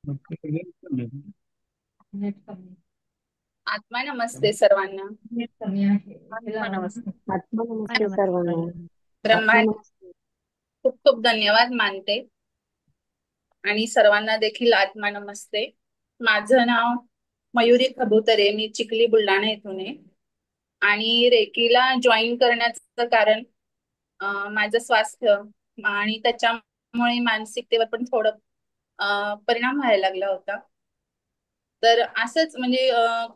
Net कमी आत्मा नमस्ते सर्वांना. नेट कमी आहे हे आत्मा लावा ना. नमस्ते. आत्मा नमस्ते सर्वांना. नमस्ते. ब्रह्मा आत्मा नमस्ते. खूप खूप धन्यवाद मानते आणि सर्वांना देखील आत्मा नमस्ते. माझं नाव मयुरी खबुतरे, मी चिखली बुलढाणा येथून आहे. आणि रेकीला जॉईन करण्याचं कारण माझं स्वास्थ्य आणि त्याच्यामुळे मानसिकतेवर पण थोडं परिणाम व्हायला लागला होता. तर असंच म्हणजे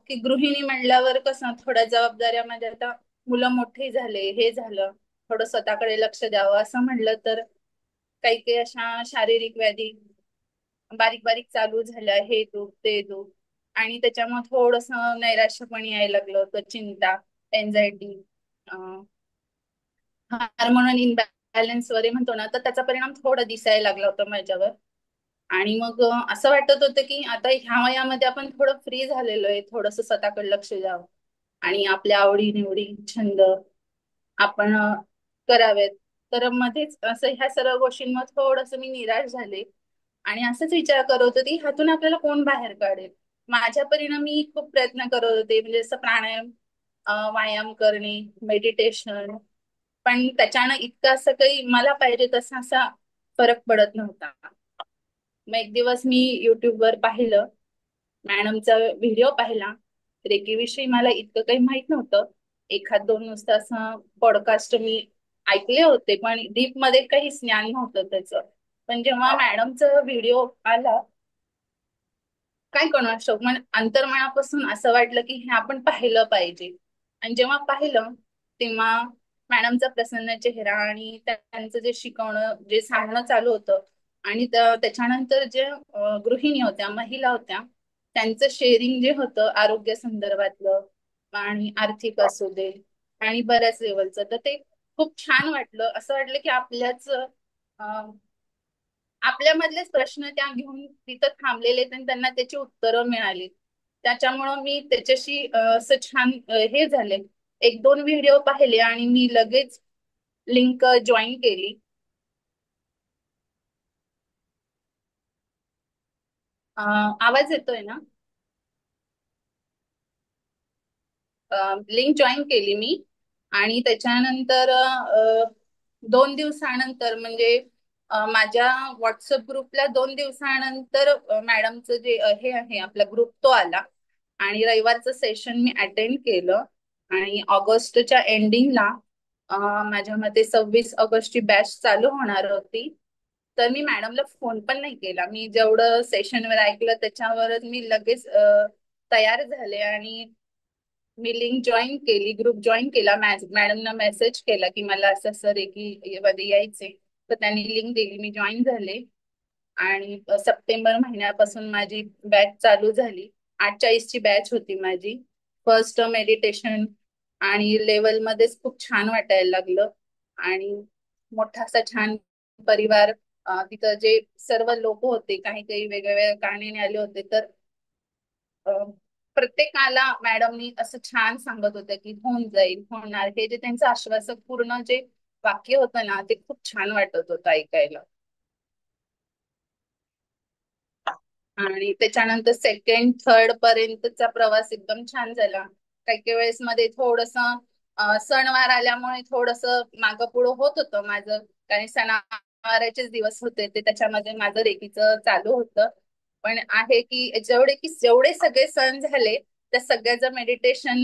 की गृहिणी म्हणल्यावर कसं थोड्या जबाबदाऱ्या माझ्या आता, मुलं मोठी झाले, हे झालं, थोडं स्वतःकडे लक्ष द्यावं असं म्हणलं तर काही काही अशा शारीरिक व्याधी बारीक बारीक चालू झाल्या, हे दुख ते दुख. आणि त्याच्यामुळे थोडस नैराश्य पण यायला लागलं होतं, चिंता, एन्झायटी, हार्मोनल इनबॅलन्स वगैरे म्हणतो ना, तर त्याचा परिणाम थोडा दिसायला लागला होता माझ्यावर. आणि मग असं वाटत होतं की आता ह्या वयामध्ये आपण थोडं फ्री झालेलो आहे, थोडस स्वतःकडे लक्ष द्यावं आणि आपल्या आवडी निवडी छंद आपण करावेत. तर मध्येच असं ह्या सर्व गोष्टींमध्ये थोडस मी निराश झाले आणि असंच विचार करत होते की ह्यातून आपल्याला कोण बाहेर काढेल. माझ्या परिणामी मी खूप प्रयत्न करत होते, म्हणजे असं प्राणायाम, व्यायाम करणे, मेडिटेशन, पण त्याच्यानं इतकं असं काही मला पाहिजे तसा असा फरक पडत नव्हता. मग एक दिवस मी युट्यूब वर पाहिलं, मॅडमचा व्हिडिओ पाहिला. रेकी विषयी मला इतकं काही माहित नव्हतं. एखाद दोन नुसतं असं पॉडकास्ट मी ऐकले होते, पण डीप मध्ये काहीच ज्ञान नव्हतं त्याचं. पण जेव्हा मॅडमचा व्हिडिओ आला, काय कोणास ठाऊक पण अंतर्मनापासून असं वाटलं की हे आपण पाहिलं पाहिजे. आणि जेव्हा पाहिलं तेव्हा मॅडमचा प्रसन्न चेहरा आणि त्यांचं जे शिकवणं, जे सांगणं चालू होतं, आणि त्याच्यानंतर जे गृहिणी होत्या, महिला होत्या, त्यांचं शेअरिंग जे होतं आरोग्य संदर्भातलं आणि आर्थिक असू दे आणि बऱ्याच लेवलचं, तर ते खूप छान वाटलं. असं वाटलं की आपल्यामधलेच प्रश्न त्या घेऊन तिथं थांबलेले आहेत आणि त्यांना त्याची उत्तरं मिळाली. त्याच्यामुळं मी त्याच्याशी असं छान हे झाले. एक दोन व्हिडिओ पाहिले आणि मी लगेच लिंक जॉईन केली. आवाज येतोय ना? लिंक जॉईन केली मी. आणि त्याच्यानंतर दोन दिवसानंतर म्हणजे माझ्या व्हॉट्सअप ग्रुपला दोन दिवसानंतर मॅडमचं जे हे आहे आपला ग्रुप तो आला. आणि रविवारचं सेशन मी अटेंड केलं. आणि ऑगस्टच्या एंडिंगला माझ्या मते 26 ऑगस्टची बॅच चालू होणार होती. तर मी मॅडमला फोन पण नाही केला, मी जेवढं सेशनवर ऐकलं त्याच्यावरच मी लगेच तयार झाले आणि मी लिंक जॉईन केली, ग्रुप जॉईन केला. मॅडमना मेसेज केला की मला असं असं रेकी मध्ये यायचे. तर त्यांनी लिंक दिली, मी जॉईन झाले. आणि सप्टेंबर महिन्यापासून माझी बॅच चालू झाली. 8:40ची बॅच होती माझी. फर्स्ट मेडिटेशन आणि लेवल मध्येच खूप छान वाटायला लागलं. आणि मोठा असा छान परिवार, तिथं जे सर्व लोक होते, काही काही वेगवेगळ्या कारणाने आले होते, तर अ, प्रत्येकाला मॅडमनी असं छान सांगत होत्या की होऊन जाईल, होणार, हे जे त्यांचं आश्वासक पूर्ण जे वाक्य होतं ना, ते खूप छान वाटत होतं ऐकायला. आणि त्याच्यानंतर सेकंड थर्ड पर्यंतचा प्रवास एकदम छान झाला. काही काही वेळेस मध्ये थोडस सणवार आल्यामुळे थोडस मागं पुढं होत होतं माझं, कारण सणावाराचेच दिवस होते ते, त्याच्यामध्ये माझं रेकीचं चालू होतं. पण आहे की जेवढे सगळे सण झाले, त्या सगळ्याचं मेडिटेशन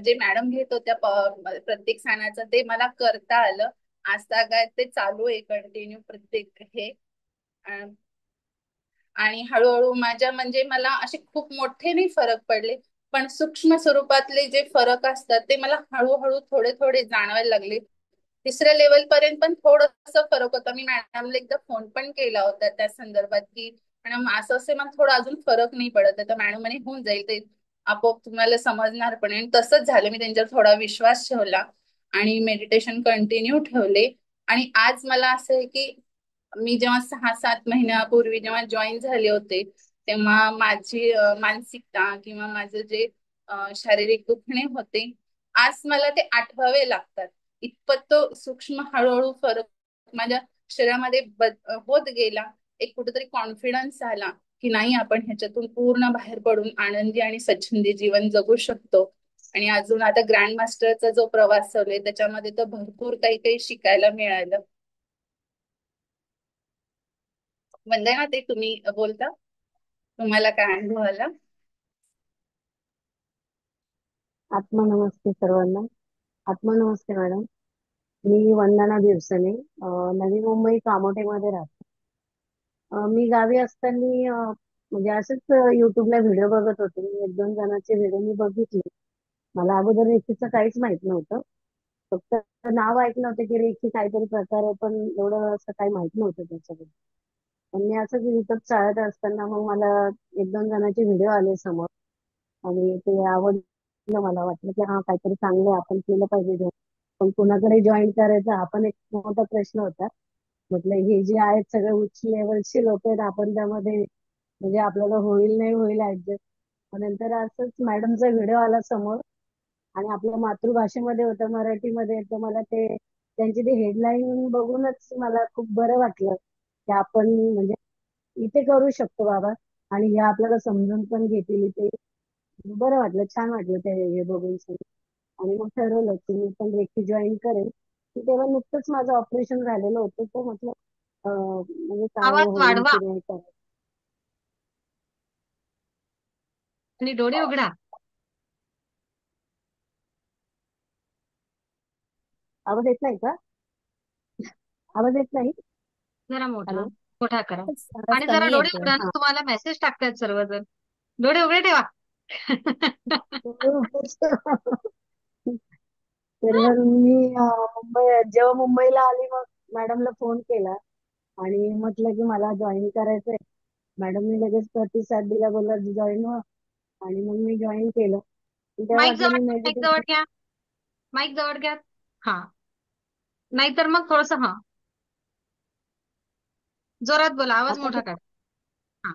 जे मॅडम घेत होत्या प्रत्येक सणाचं, ते मला करता आलं. आज काय ते चालू आहे कंटिन्यू प्रत्येक हे. आणि हळूहळू माझ्या म्हणजे मला असे खूप मोठे नाही फरक पडले, पण सूक्ष्म स्वरूपातले जे फरक असतात ते मला हळूहळू थोडे थोडे जाणवायला लागले. तिसऱ्या लेवल पर्यंत पण थोडस फरक होता. मी मॅडमला एकदा फोन पण केला होता त्या संदर्भात की मॅडम असं असे मला थोडा अजून फरक नाही पडत आहे. तर मॅडम म्हणे होऊन जाईल ते, आपोआप तुम्हाला समजणार पण आहे. आणि तसंच झालं, मी त्यांच्यावर थोडा विश्वास ठेवला आणि मेडिटेशन कंटिन्यू ठेवले. आणि आज मला असं आहे की मी जेव्हा 6-7 महिन्यापूर्वी जेव्हा जॉईन झाले होते, तेव्हा माझी मानसिकता किंवा माझं जे शारीरिक दुखणे होते, आज मला ते आठवावे लागतात. इतपत तो सूक्ष्म हळूहळू फरक माझ्या शरीरामध्ये होत गेला. एक कुठेतरी कॉन्फिडन्स आला. की नाही आपण ह्याच्यातून पूर्ण बाहेर पडून आनंदी आणि स्वच्छंदी जीवन जगू शकतो. आणि अजून आता ग्रँड मास्टरचा जो प्रवास चालू आहे त्याच्यामध्ये तर भरपूर काही काही शिकायला मिळालं. वंदना, ते तुम्ही बोलता, तुम्हाला काय अनुभव आला? आत्मनमस्ते सर्वांना. आत्मनमस्ते मॅडम. मी वंदना दिवसने नवी मुंबई कामोठेमध्ये राहते. मी गावी असताना म्हणजे असंच युट्यूबला व्हिडिओ बघत होते. एक दोन जणांचे व्हिडिओ मी बघितले. मला अगोदर रेखीचं काहीच माहित नव्हतं. फक्त नाव ऐकलं होतं की रेखी काहीतरी प्रकार आहे, पण एवढं असं काही माहित नव्हतं त्याच्याबद्दल. पण मी असंच युट्यूब चालत असताना मग मला एक दोन जणांचे व्हिडिओ आले समोर आणि ते आवडलं. मला वाटलं की हा काहीतरी चांगलं आहे, आपण केलं पाहिजे join. पण कुणाकडे जॉईन करायचा हा पण एक मोठा प्रश्न होता. म्हटलं हे जे आहेत सगळे उच्च लेवलचे लोक आहेत, आपण त्यामध्ये म्हणजे आपल्याला होईल नाही होईल ऍडजस्ट. नंतर असंच मॅडमचा व्हिडिओ आला समोर आणि आपल्या मातृभाषेमध्ये होतं, मराठीमध्ये. तर मला ते त्यांची ती हेडलाईन बघूनच मला खूप बरं वाटलं की आपण म्हणजे इथे करू शकतो बाबा, आणि हे आपल्याला समजून पण घेतील इथे. बरं वाटलं, छान वाटलं ते हे बघून सगळं. आणि मग ठरवलं की मी पण रेकी जॉईन करेल. की तेव्हा नुकतंच माझं ऑपरेशन झालेलं होतं, तर म्हटलं म्हणजे चांगलं आवाज होईल वाढवा की नाही काय. आणि डोळे उघडा. आवाज येत नाही का? आवाज येत नाही? जरा मोठा हॅलो. मोठा करा. आवाज आणि जरा कमी डोळे येतोय. उघडा ना, तुम्हाला मेसेज टाकतात सर्वजण. डोळे उघडे ठेवा. तर मग मी जेव्हा मुंबईला आली मग मॅडमला फोन केला आणि म्हटलं की मला जॉईन करायचंय. मॅडमने लगेच प्रतिसाद दिला, बोलला जॉईन व्हा. आणि मग मी जॉईन केलं. तेव्हा माईक वाटलं जवळ मी माईक जवळ मेडिटेशन. घ्या. माईक जवळ घ्या. हा. नाहीतर मग थोडस जोरात बोला, आवाज आता मोठा करा. हा.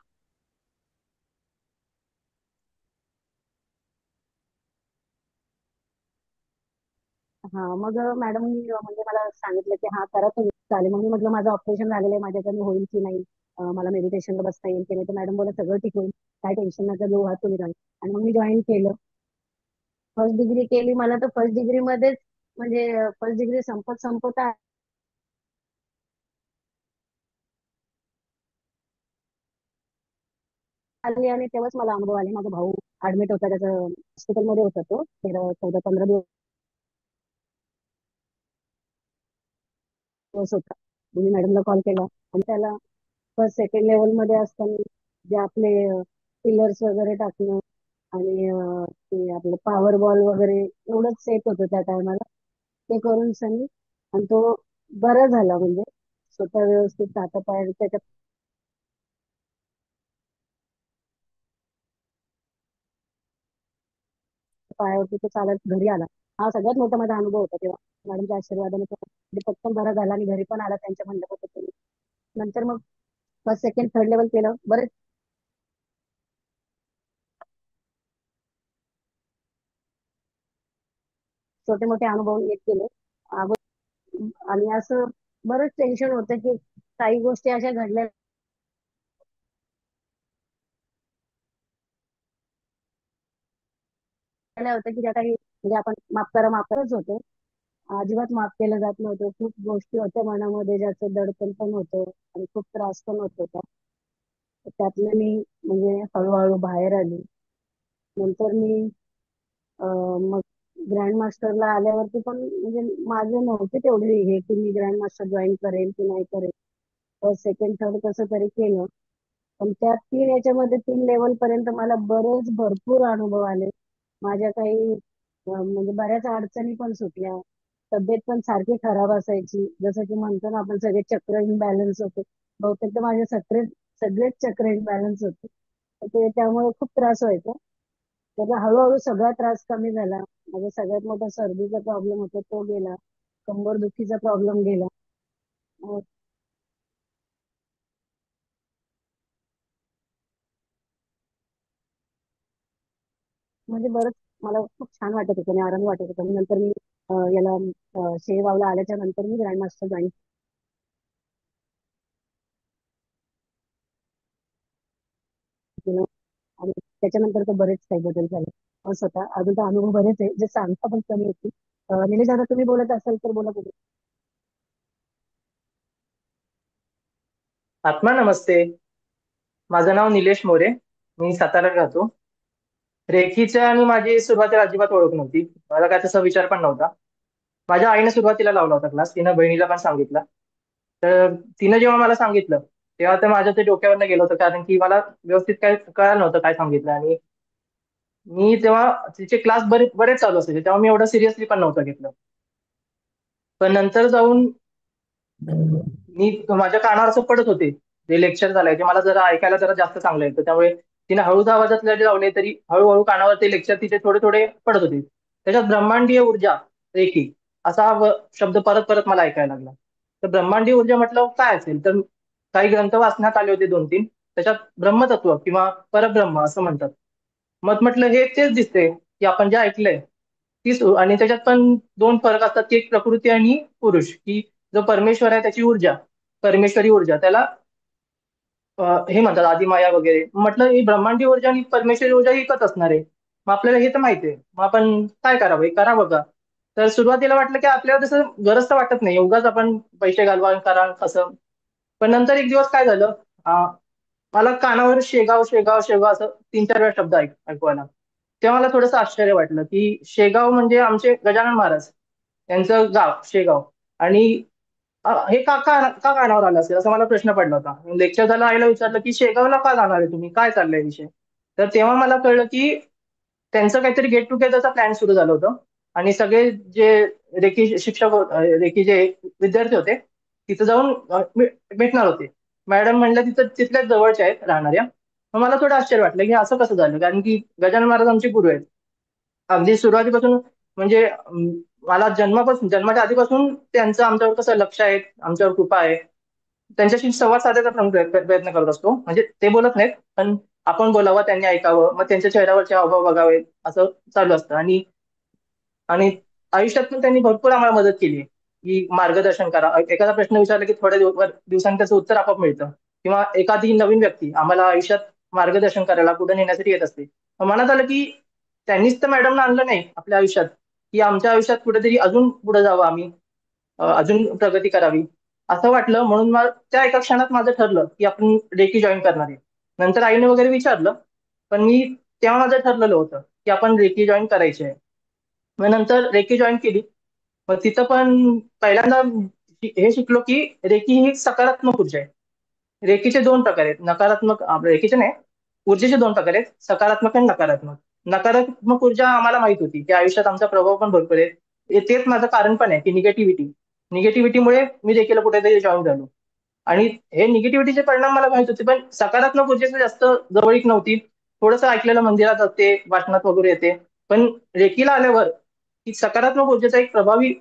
हा, मग मॅडमनी म्हणजे मला सांगितलं की हा करा तुम्ही, चालेल. मग मी म्हटलं माझं ऑपरेशन झालेलं आहे, माझ्याकडनं होईल की नाही, मला मेडिटेशनला बसता येईल की नाही. तर मॅडम बोला सगळं ठीक होईल, काय टेन्शन नका घेऊ, हा तुम्ही जॉईन. आणि मग मी जॉईन केलं. फर्स्ट डिग्री केली. मला तर फर्स्ट डिग्री मध्येच म्हणजे फर्स्ट डिग्री संपत संपत आली आणि तेव्हाच मला अनुभव आले. माझा भाऊ ऍडमिट होता, त्याचं हॉस्पिटलमध्ये होता, तो 14-15 दिवस होता. मी मॅडमला कॉल केला आणि त्याला फर्स्ट सेकंड लेवल मध्ये असताना जे आपले पिलर्स वगैरे टाकणं आणि ते आपलं पॉवर बॉल वगैरे एवढंच सेट होतं त्या टायमाला. ते करून सनी आणि तो बरा झाला. म्हणजे स्वतः व्यवस्थित हातापाय त्याच्या पायावरती तो चालत घरी आला. हा सगळ्यात मोठा माझा अनुभव होता तेव्हा. मॅडमच्या आशीर्वादाने तो म्हणजे पटकन बरा झाला आणि घरी पण आला त्यांच्या म्हणण्या पद्धतीने. नंतर मग फर्स्ट सेकंड थर्ड लेवल केलं. बरेच छोटे मोठे अनुभव येत गेले. आणि असं बरंच टेन्शन होतं की काही गोष्टी अशा घडल्या होत्या की त्या काही म्हणजे आपण माफ करा माफ करत होतो. अजिबात माफ केलं जात नव्हतं. खूप गोष्टी होत्या मनामध्ये ज्याचं दडपण पण होतं आणि खूप त्रास पण होत होता. तर त्यातनं मी म्हणजे हळूहळू बाहेर आली. नंतर मी मग ग्रँड मास्टरला आल्यावरती पण म्हणजे माझे नव्हते तेवढे हे की मी ग्रँड मास्टर जॉईन करेल की नाही करेल. फर्स्ट सेकंड थर्ड कसं तरी केलं. पण त्या तीन याच्यामध्ये 3 लेवल पर्यंत मला बरेच भरपूर अनुभव आले. माझ्या काही म्हणजे बऱ्याच अडचणी पण सुटल्या. तब्येत पण सारखी खराब असायची. जसं की म्हणतो ना आपण सगळे चक्र इनबॅलन्स होते. बहुतेक तर माझे सगळेच चक्र इनबॅलन्स होते. तर ते त्यामुळे खूप त्रास व्हायचा. त्याचा हळूहळू सगळा त्रास कमी झाला. माझा सगळ्यात मोठा सर्दीचा प्रॉब्लेम होता, तो गेला. कंबरदुखीचा प्रॉब्लेम गेला. अं, म्हणजे बरंच मला खूप छान वाटत होतं आणि आनंद वाटत होता. मग नंतर मी याला शेगावला आल्याच्या नंतर मी ग्रँड मास्टर जॉईन. त्याच्यानंतर तर बरेच काही बदल झाले. स्वतः अजून तर अनुभव बरेच आहे जे सांगता पण कमी होती. निलेश दादा तुम्ही बोलत असाल तर बोला तुम्ही. आत्मा नमस्ते. माझं नाव निलेश मोरे. मी साताऱ्यात राहतो. रेखीच्या आणि माझी सुरुवातीला अजिबात ओळख नव्हती. मला काय तसा विचार पण नव्हता. माझ्या आईने सुरुवातीला लावला होता क्लास. तिनं बहिणीला पण सांगितलं. तर तिनं जेव्हा मला सांगितलं तेव्हा तर माझ्या ते डोक्यावरनं गेलं होतं, कारण की मला व्यवस्थित काय कळालं नव्हतं काय सांगितलं. आणि मी तेव्हा तिचे क्लास बरेच चालू असायचे, तेव्हा मी एवढं सिरियसली पण नव्हतं घेतलं. पण नंतर जाऊन मी माझ्या कानावर असं पडत होते जे लेक्चर झालंय ते मला जरा ऐकायला जरा जास्त चांगलं येतं, त्यामुळे तिने हळूच आवाजात जरी लावले तरी हळूहळू कानावर ते लेक्चर तिचे थोडे थोडे पडत होते. त्याच्यात ब्रह्मांडीय ऊर्जा रेखी असा शब्द परत परत मला ऐकायला लागला. तर ब्रह्मांडीय ऊर्जा म्हटलं काय असेल, तर काही ग्रंथ वाचण्यात आले होते 2-3. त्याच्यात ब्रह्मतत्व किंवा परब्रह्म असं म्हणतात. मग म्हटलं हे तेच दिसते की आपण जे ऐकलंय तीच. आणि त्याच्यात पण दोन फरक असतात की एक प्रकृती आणि पुरुष, की जो परमेश्वर आहे त्याची ऊर्जा, परमेश्वरी ऊर्जा त्याला हे म्हणतात आदिमाया वगैरे. म्हटलं ही ब्रह्मांडी ऊर्जा आणि परमेश्वरी ऊर्जा एकच असणार आहे. मग आपल्याला हे तर माहिती आहे, मग आपण काय करावं, हे करावं का? तर सुरुवातीला वाटलं की आपल्याला तसं गरज तर वाटत नाही, उगाच आपण पैसे घालवा करा कसं. पण नंतर एक दिवस काय झालं, मला कानावर शेगाव शेगाव शेगाव असं 3-4 वेळा शब्द ऐकू आला. तेव्हा मला थोडंसं आश्चर्य वाटलं की शेगाव म्हणजे आमचे गजानन महाराज त्यांचं गाव शेगाव. आणि हे का का का कानावर आलं असेल, असा मला प्रश्न पडला होता. लेक्चर झालं, आईला विचारलं की शेगावला का जाणार आहे तुम्ही, काय चाललंय विषय. तर तेव्हा मला कळलं की त्यांचं काहीतरी गेट टुगेदरचा प्लॅन सुरू झालं होतं. आणि सगळे जे रेकी शिक्षक रेकी जे विद्यार्थी होते तिथं जाऊन भेटणार होते. मॅडम म्हणल्या तिथं तिथल्याच जवळच्या आहेत राहणाऱ्या. मग मला थोडं आश्चर्य वाटलं की असं कसं झालं, कारण की गजानन महाराज आमचे गुरु आहेत. अगदी सुरुवातीपासून म्हणजे मला जन्माच्या आधीपासून त्यांचं आमच्यावर कसं लक्ष आहे, आमच्यावर कृपा आहे. त्यांच्याशी संवाद साधायचा प्रयत्न करत असतो. म्हणजे ते बोलत नाहीत पण आपण बोलावं, त्यांनी ऐकावं, मग त्यांच्या चेहऱ्यावरचे हावभाव बघावे, असं चालू असतं. आणि आणि आयुष्यात पण त्यांनी भरपूर आम्हाला मदत केली आहे, की मार्गदर्शन करा. एखादा प्रश्न विचारला की थोड्या दिवसांनी त्याचं उत्तर आपोआप मिळतं. किंवा एखादी नवीन व्यक्ती आम्हाला आयुष्यात मार्गदर्शन करायला पुढे नेण्यासाठी येत असते. मग मनात आलं की त्यांनीच तर मॅडमना आणलं नाही आपल्या आयुष्यात, की आमच्या आयुष्यात कुठेतरी अजून पुढे जावं आम्ही, अजून प्रगती करावी असं वाटलं. म्हणून मग त्या एका क्षणात माझं ठरलं की आपण रेकी जॉईन करणार आहे. नंतर आईने वगैरे विचारलं, पण मी तेव्हा माझं ठरलेलं होतं की आपण रेकी जॉईन करायची आहे. मग नंतर रेकी जॉईन केली. मग तिथं पण पहिल्यांदा हे शिकलो की रेकी ही सकारात्मक ऊर्जा आहे. रेकीचे 2 प्रकार आहेत, नकारात्मक रेकीचे नाही, ऊर्जेचे 2 प्रकार आहेत, सकारात्मक आणि नकारात्मक. नकारात्मक ऊर्जा आम्हाला माहित होती की आयुष्यात आमचा प्रभाव पण भरपूर आहे. तेच माझं कारण पण आहे की निगेटिव्हिटीमुळे मी रेकीला कुठेतरी जॉईन झालो. आणि हे निगेटिव्हिटीचे परिणाम मला माहित होते, पण सकारात्मक ऊर्जेचं जास्त जवळीक नव्हती. थोडंसं ऐकलेलं मंदिरात असते, वाचनात वगैरे येते. पण रेकीला आल्यावर की सकारात्मक ऊर्जेचा एक प्रभावी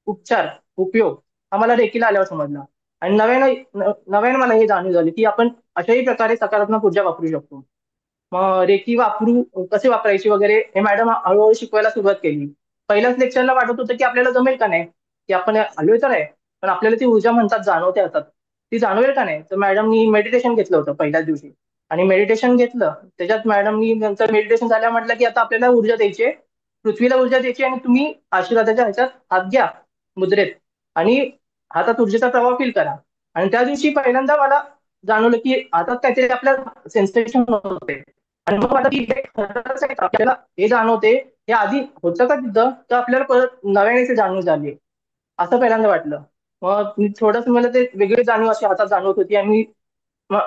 उपचार उपयोग आम्हाला रेकीला आल्यावर समजला. आणि नव्याने मला हे जाणीव झाली की आपण अशाही प्रकारे सकारात्मक ऊर्जा वापरू शकतो. मग रेकी कसे वापरायची वगैरे हे मॅडम हळूहळू शिकवायला सुरुवात केली. पहिल्याच लेक्चरला वाटत होतं की आपल्याला जमेल का नाही, की आपण आलोय तर आहे, पण आपल्याला ती ऊर्जा म्हणतात जाणवते हातात, ती जाणवेल का नाही. तर मॅडमनी मेडिटेशन घेतलं होतं पहिल्याच दिवशी. आणि मेडिटेशन घेतलं त्याच्यात मॅडमनी नंतर मेडिटेशन झाल्या म्हटलं की आता आपल्याला ऊर्जा द्यायची आहे, पृथ्वीला ऊर्जा द्यायची, आणि तुम्ही आशीर्वादाच्या ह्याच्यात हात घ्या मुद्रेत, आणि हातात ऊर्जेचा प्रभाव फील करा. आणि त्या दिवशी पहिल्यांदा मला जाणवलं की हातात काहीतरी आपल्या सेन्सेशन होते. आणि मग आता की हे खरंच आहे का? आपल्याला हे जाणवते, हे आधी होतं का तिथं, तर आपल्याला परत नव्याने ते जाणीव झाली असं पहिल्यांदा वाटलं. मग थोडंसं मला ते वेगळी जाणीव अशी हातात जाणवत होती. आणि मग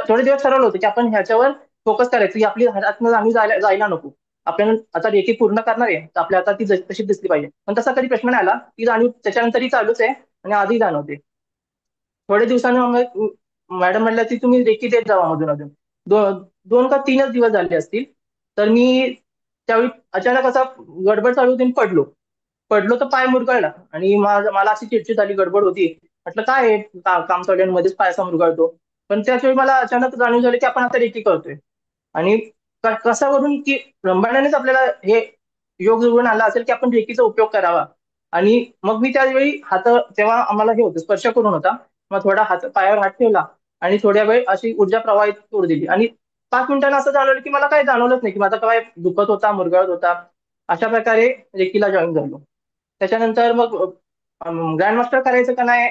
थोडे दिवस ठरवलं होतं की आपण ह्याच्यावर फोकस करायचं, की आपली हातातनं जाणीव जायला नको. आपण आता रेकी पूर्ण करणार आहे तर आपल्या हातात ती तशी दिसली पाहिजे. पण तसा कधी प्रश्न नाही आला, ती जाणीव त्याच्यानंतरही चालूच आहे आणि आधी जाणवते. थोड्या दिवसांनी मग मॅडम म्हणल्या की तुम्ही रेकी देत जावा मधून अधून. 2 का 3च दिवस झाले असतील. तर मी त्यावेळी अचानक असा गडबड चालू होती आणि पडलो. पडलो तर पाय मुरगळला आणि मला अशी चिडचिड झाली, गडबड होती. म्हटलं काय आहे, काम चालू आहे आणि मध्येच पाय असा मुरगळतो. पण त्याच वेळी मला अचानक जाणीव झाली की आपण आता रेकी करतोय. आणि कशावरून की ब्रह्मांडानेच आपल्याला हे योग जुळून आला असेल की आपण रेकीचा उपयोग करावा. आणि मग मी त्यावेळी तेव्हा आम्हाला हे होतं, स्पर्श करून होता. मग थोडा पायावर हात ठेवला आणि थोड्या वेळ अशी ऊर्जा प्रवाहित करू दिली. आणि 5 मिनिटांना असं जाणवलं की मला काही जाणवलंच नाही की माझा काय दुखत होता, मुरगळत होता. अशा प्रकारे रेकीला जॉईन झालो. त्याच्यानंतर मग ग्रँड मास्टर करायचं का नाही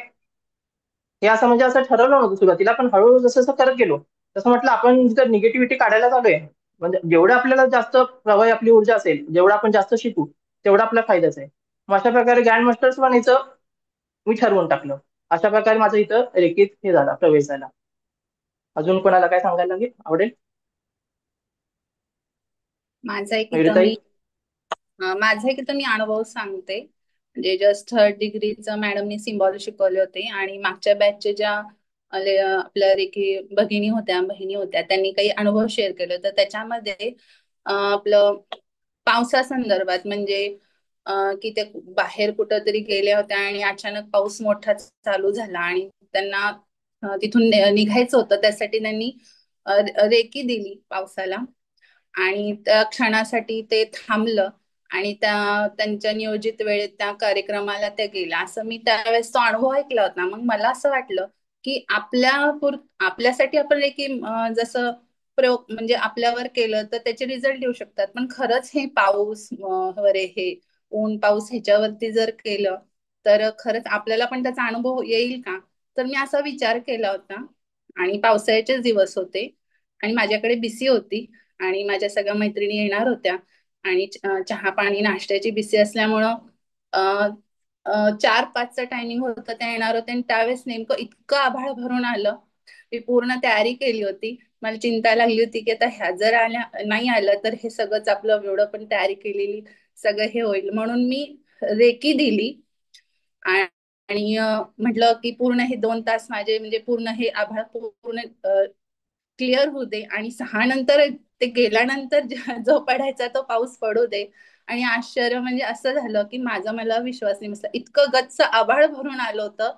हे असं म्हणजे असं ठरवलं नव्हतं सुरुवातीला, पण हळूहळू जसं जसं करत गेलो तसं म्हटलं आपण जर निगेटिव्हिटी काढायला चालूय, म्हणजे जेवढं आपल्याला जास्त प्रभावी आपली ऊर्जा असेल, जेवढं आपण जास्त शिकू तेवढा आपला फायदाच आहे. मग अशा प्रकारे ग्रँड मास्टर्स बनायचं मी ठरवून टाकलं. अशा प्रकारे माझं इथं रेकीत हे झाला, प्रवेश झाला. अजून कोणाला काय सांगायला लागेल आवडेल? माझा एक इथं मयुरीताई. मी माझा एक इथं मी अनुभव सांगते. म्हणजे जस्ट थर्ड डिग्रीचं मॅडमनी सिम्बॉल शिकवले होते आणि मागच्या बॅचचे ज्या आपल्या रेखी बहिणी होत्या त्यांनी काही अनुभव शेअर केले. तर त्याच्यामध्ये आपलं पावसासंदर्भात म्हणजे की ते बाहेर कुठंतरी गेल्या होत्या आणि अचानक पाऊस मोठा चालू झाला आणि त्यांना तिथून निघायचं होतं. त्यासाठी त्यांनी रेकी दिली पावसाला आणि त्या क्षणासाठी ते थांबलं आणि त्यांच्या नियोजित वेळेत त्या कार्यक्रमाला त्या गेल्या. असं मी त्यावेळेस तो अनुभव ऐकला होता. मग मला असं वाटलं की आपल्यासाठी आपण एक जसं प्रयोग म्हणजे आपल्यावर केलं तर त्याचे रिझल्ट येऊ शकतात. पण खरंच हे पाऊस वरे हे ऊन पाऊस ह्याच्यावरती जर केलं तर खरंच आपल्याला पण त्याचा अनुभव येईल का? तर मी असा विचार केला होता आणि पावसाळ्याचेच दिवस होते आणि माझ्याकडे बीसी होती आणि माझ्या सगळ्या मैत्रिणी येणार होत्या आणि चहा पाणी नाश्त्याची बीसी असल्यामुळं अ, 4-5चं टायमिंग होतं त्या येणार होत्या आणि त्यावेळेस नेमकं इतकं आभाळ भरून आलं. मी पूर्ण तयारी केली होती. मला चिंता लागली होती की आता ह्या जर आल्या नाही आलं तर हे सगळंच आपलं एवढं पण तयारी केलेली सगळं हे होईल. म्हणून मी रेकी दिली आणि म्हटलं की पूर्ण हे 2 तास माझे म्हणजे पूर्ण हे आभाळ पूर्ण क्लिअर होऊ दे आणि 6 नंतर ते गेल्यानंतर जो पडायचा तो पाऊस पडू दे. आणि आश्चर्य म्हणजे असं झालं की मला विश्वास नाही बसला. इतकं गच्च आभाळ भरून आलं होतं.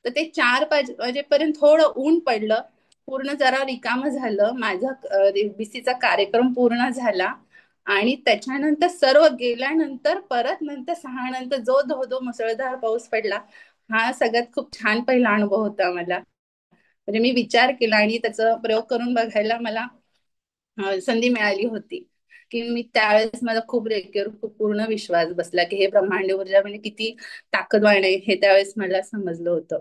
तर ते 4-5 वाजेपर्यंत थोडं ऊन पडलं. पूर्ण जरा रिकामं झालं. माझा बीसीचा कार्यक्रम पूर्ण झाला आणि त्याच्यानंतर सर्व गेल्यानंतर परत नंतर 6 नंतर जो धो धो मुसळधार पाऊस पडला. हा सगळ्यात खूप छान पहिला अनुभव होता मला. म्हणजे मी विचार केला आणि त्याचा प्रयोग करून बघायला मला संधी मिळाली होती की मी त्यावेळेस माझा खूप रेकीवर खूप पूर्ण विश्वास बसला की हे ब्रह्मांड ऊर्जा म्हणजे किती ताकदवान आहे हे त्यावेळेस मला समजलं होतं.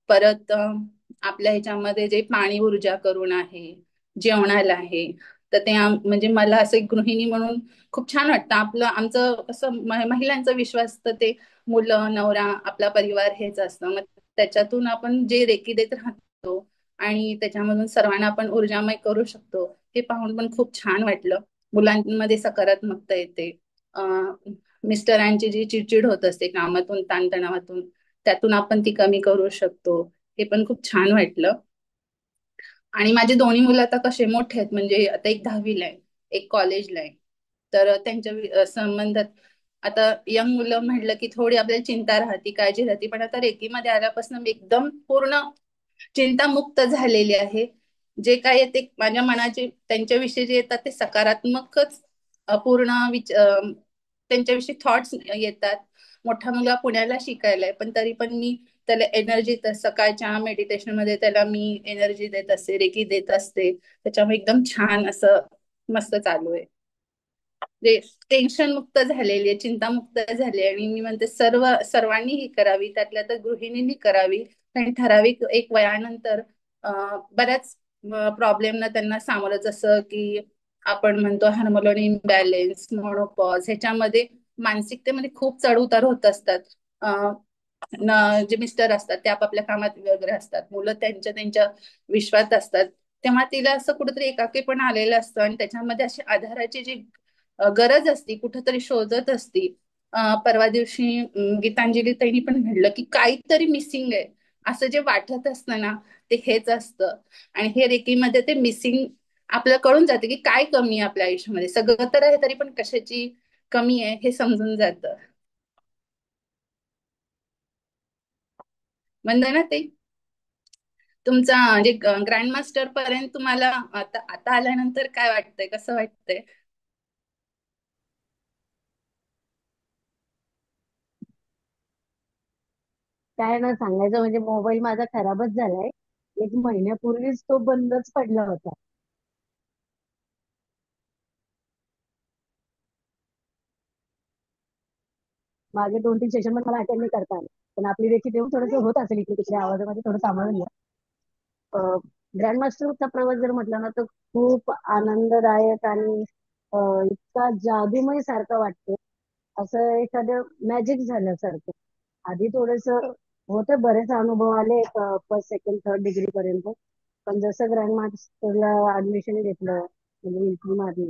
परत आपल्या ह्याच्यामध्ये जे पाणी ऊर्जा करून आहे जेवणाला आहे तर ते म्हणजे मला असं एक गृहिणी म्हणून खूप छान वाटतं. आमचं असं महिलांचा विश्वास तर ते मुलं नवरा आपला परिवार हेच असतं. मग त्याच्यातून आपण जे रेकी देत राहतो आणि त्याच्यामधून सर्वांना आपण ऊर्जामय करू शकतो हे पाहून पण खूप छान वाटलं. मुलांमध्ये सकारात्मकता येते. अं, मिस्टरांची जी चिडचिड होत असते कामातून ताणतणावातून त्यातून आपण ती कमी करू शकतो हे पण खूप छान वाटलं. आणि माझे दोन्ही मुलं आता कसे मोठे आहेत म्हणजे आता एक 10वीला आहे एक कॉलेजला आहे. तर त्यांच्या संबंधात आता यंग मुलं म्हटलं की थोडी आपल्याला चिंता राहते काळजी राहते. पण आता रेकीमध्ये आल्यापासून मी एकदम पूर्ण चिंतामुक्त झालेली आहे. जे काय येते माझ्या मनाचे त्यांच्याविषयी जे येतात ते सकारात्मकच पूर्ण त्यांच्याविषयी थॉट्स येतात. मोठा मुलगा पुण्याला शिकायला आहे पण तरी पण मी त्याला एनर्जी सकाळच्या मेडिटेशन मध्ये त्याला मी एनर्जी देत असते रेकी देत असते. त्याच्यामुळे एकदम छान असं मस्त चालू आहे. टेन्शन मुक्त झालेली आहे चिंतामुक्त झाली आणि मी म्हणते सर्वांनी ही करावी त्यातल्या तर गृहिणींनी करावी. कारण ठराविक एक वयानंतर बऱ्याच प्रॉब्लेमना त्यांना सामोरं जसं की आपण म्हणतो हार्मोन इम्बॅलेन्स मोनोपॉज ह्याच्यामध्ये मानसिकतेमध्ये खूप चढ उतार होत असतात. जे मिस्टर असतात ते आपापल्या कामात वगैरे असतात मुलं त्यांच्या त्यांच्या विश्वात असतात. तेव्हा तिला असं कुठेतरी एकाकीपण आलेलं असतं आणि त्याच्यामध्ये अशी आधाराची जी गरज असती कुठेतरी शोधत असती. परवा दिवशी गीतांजली ताईंनी पण म्हणलं की काहीतरी मिसिंग आहे असं जे वाटत असतं ना ते हेच असतं. आणि हे रेकीमध्ये ते मिसिंग आपल्याला कळून जाते की काय कमी आहे आपल्या आयुष्यामध्ये. सगळं तर आहे तरी पण कशाची कमी आहे हे समजून जातं. वंदना ते तुमचा म्हणजे ग्रँड मास्टर पर्यंत तुम्हाला आता आता आल्यानंतर काय वाटतंय कसं वाटतंय? काय ना सांगायचं म्हणजे मोबाईल माझा खराबच झालाय. 1 महिन्यापूर्वीच तो बंदच पडला होता. मागे 2-3 सेशन पण मला अटेंड नाही करता आले. पण आपली रेखी देऊन थोडंसं होत असेल इकडे तिकडे आवाजामध्ये थोडं सांभाळून घ्या. ग्रँड मास्टरचा प्रवास जर म्हटला ना तर खूप आनंददायक आणि इतका जादूमय सारखं वाटतं. असं एखादं मॅजिक झाल्यासारखं. आधी थोडस होतं, बरेच अनुभव आले फर्स्ट सेकंड थर्ड डिग्री पर्यंत. पण जसं ग्रँड मास्टरला ऍडमिशन घेतलं म्हणजे एंट्री मारली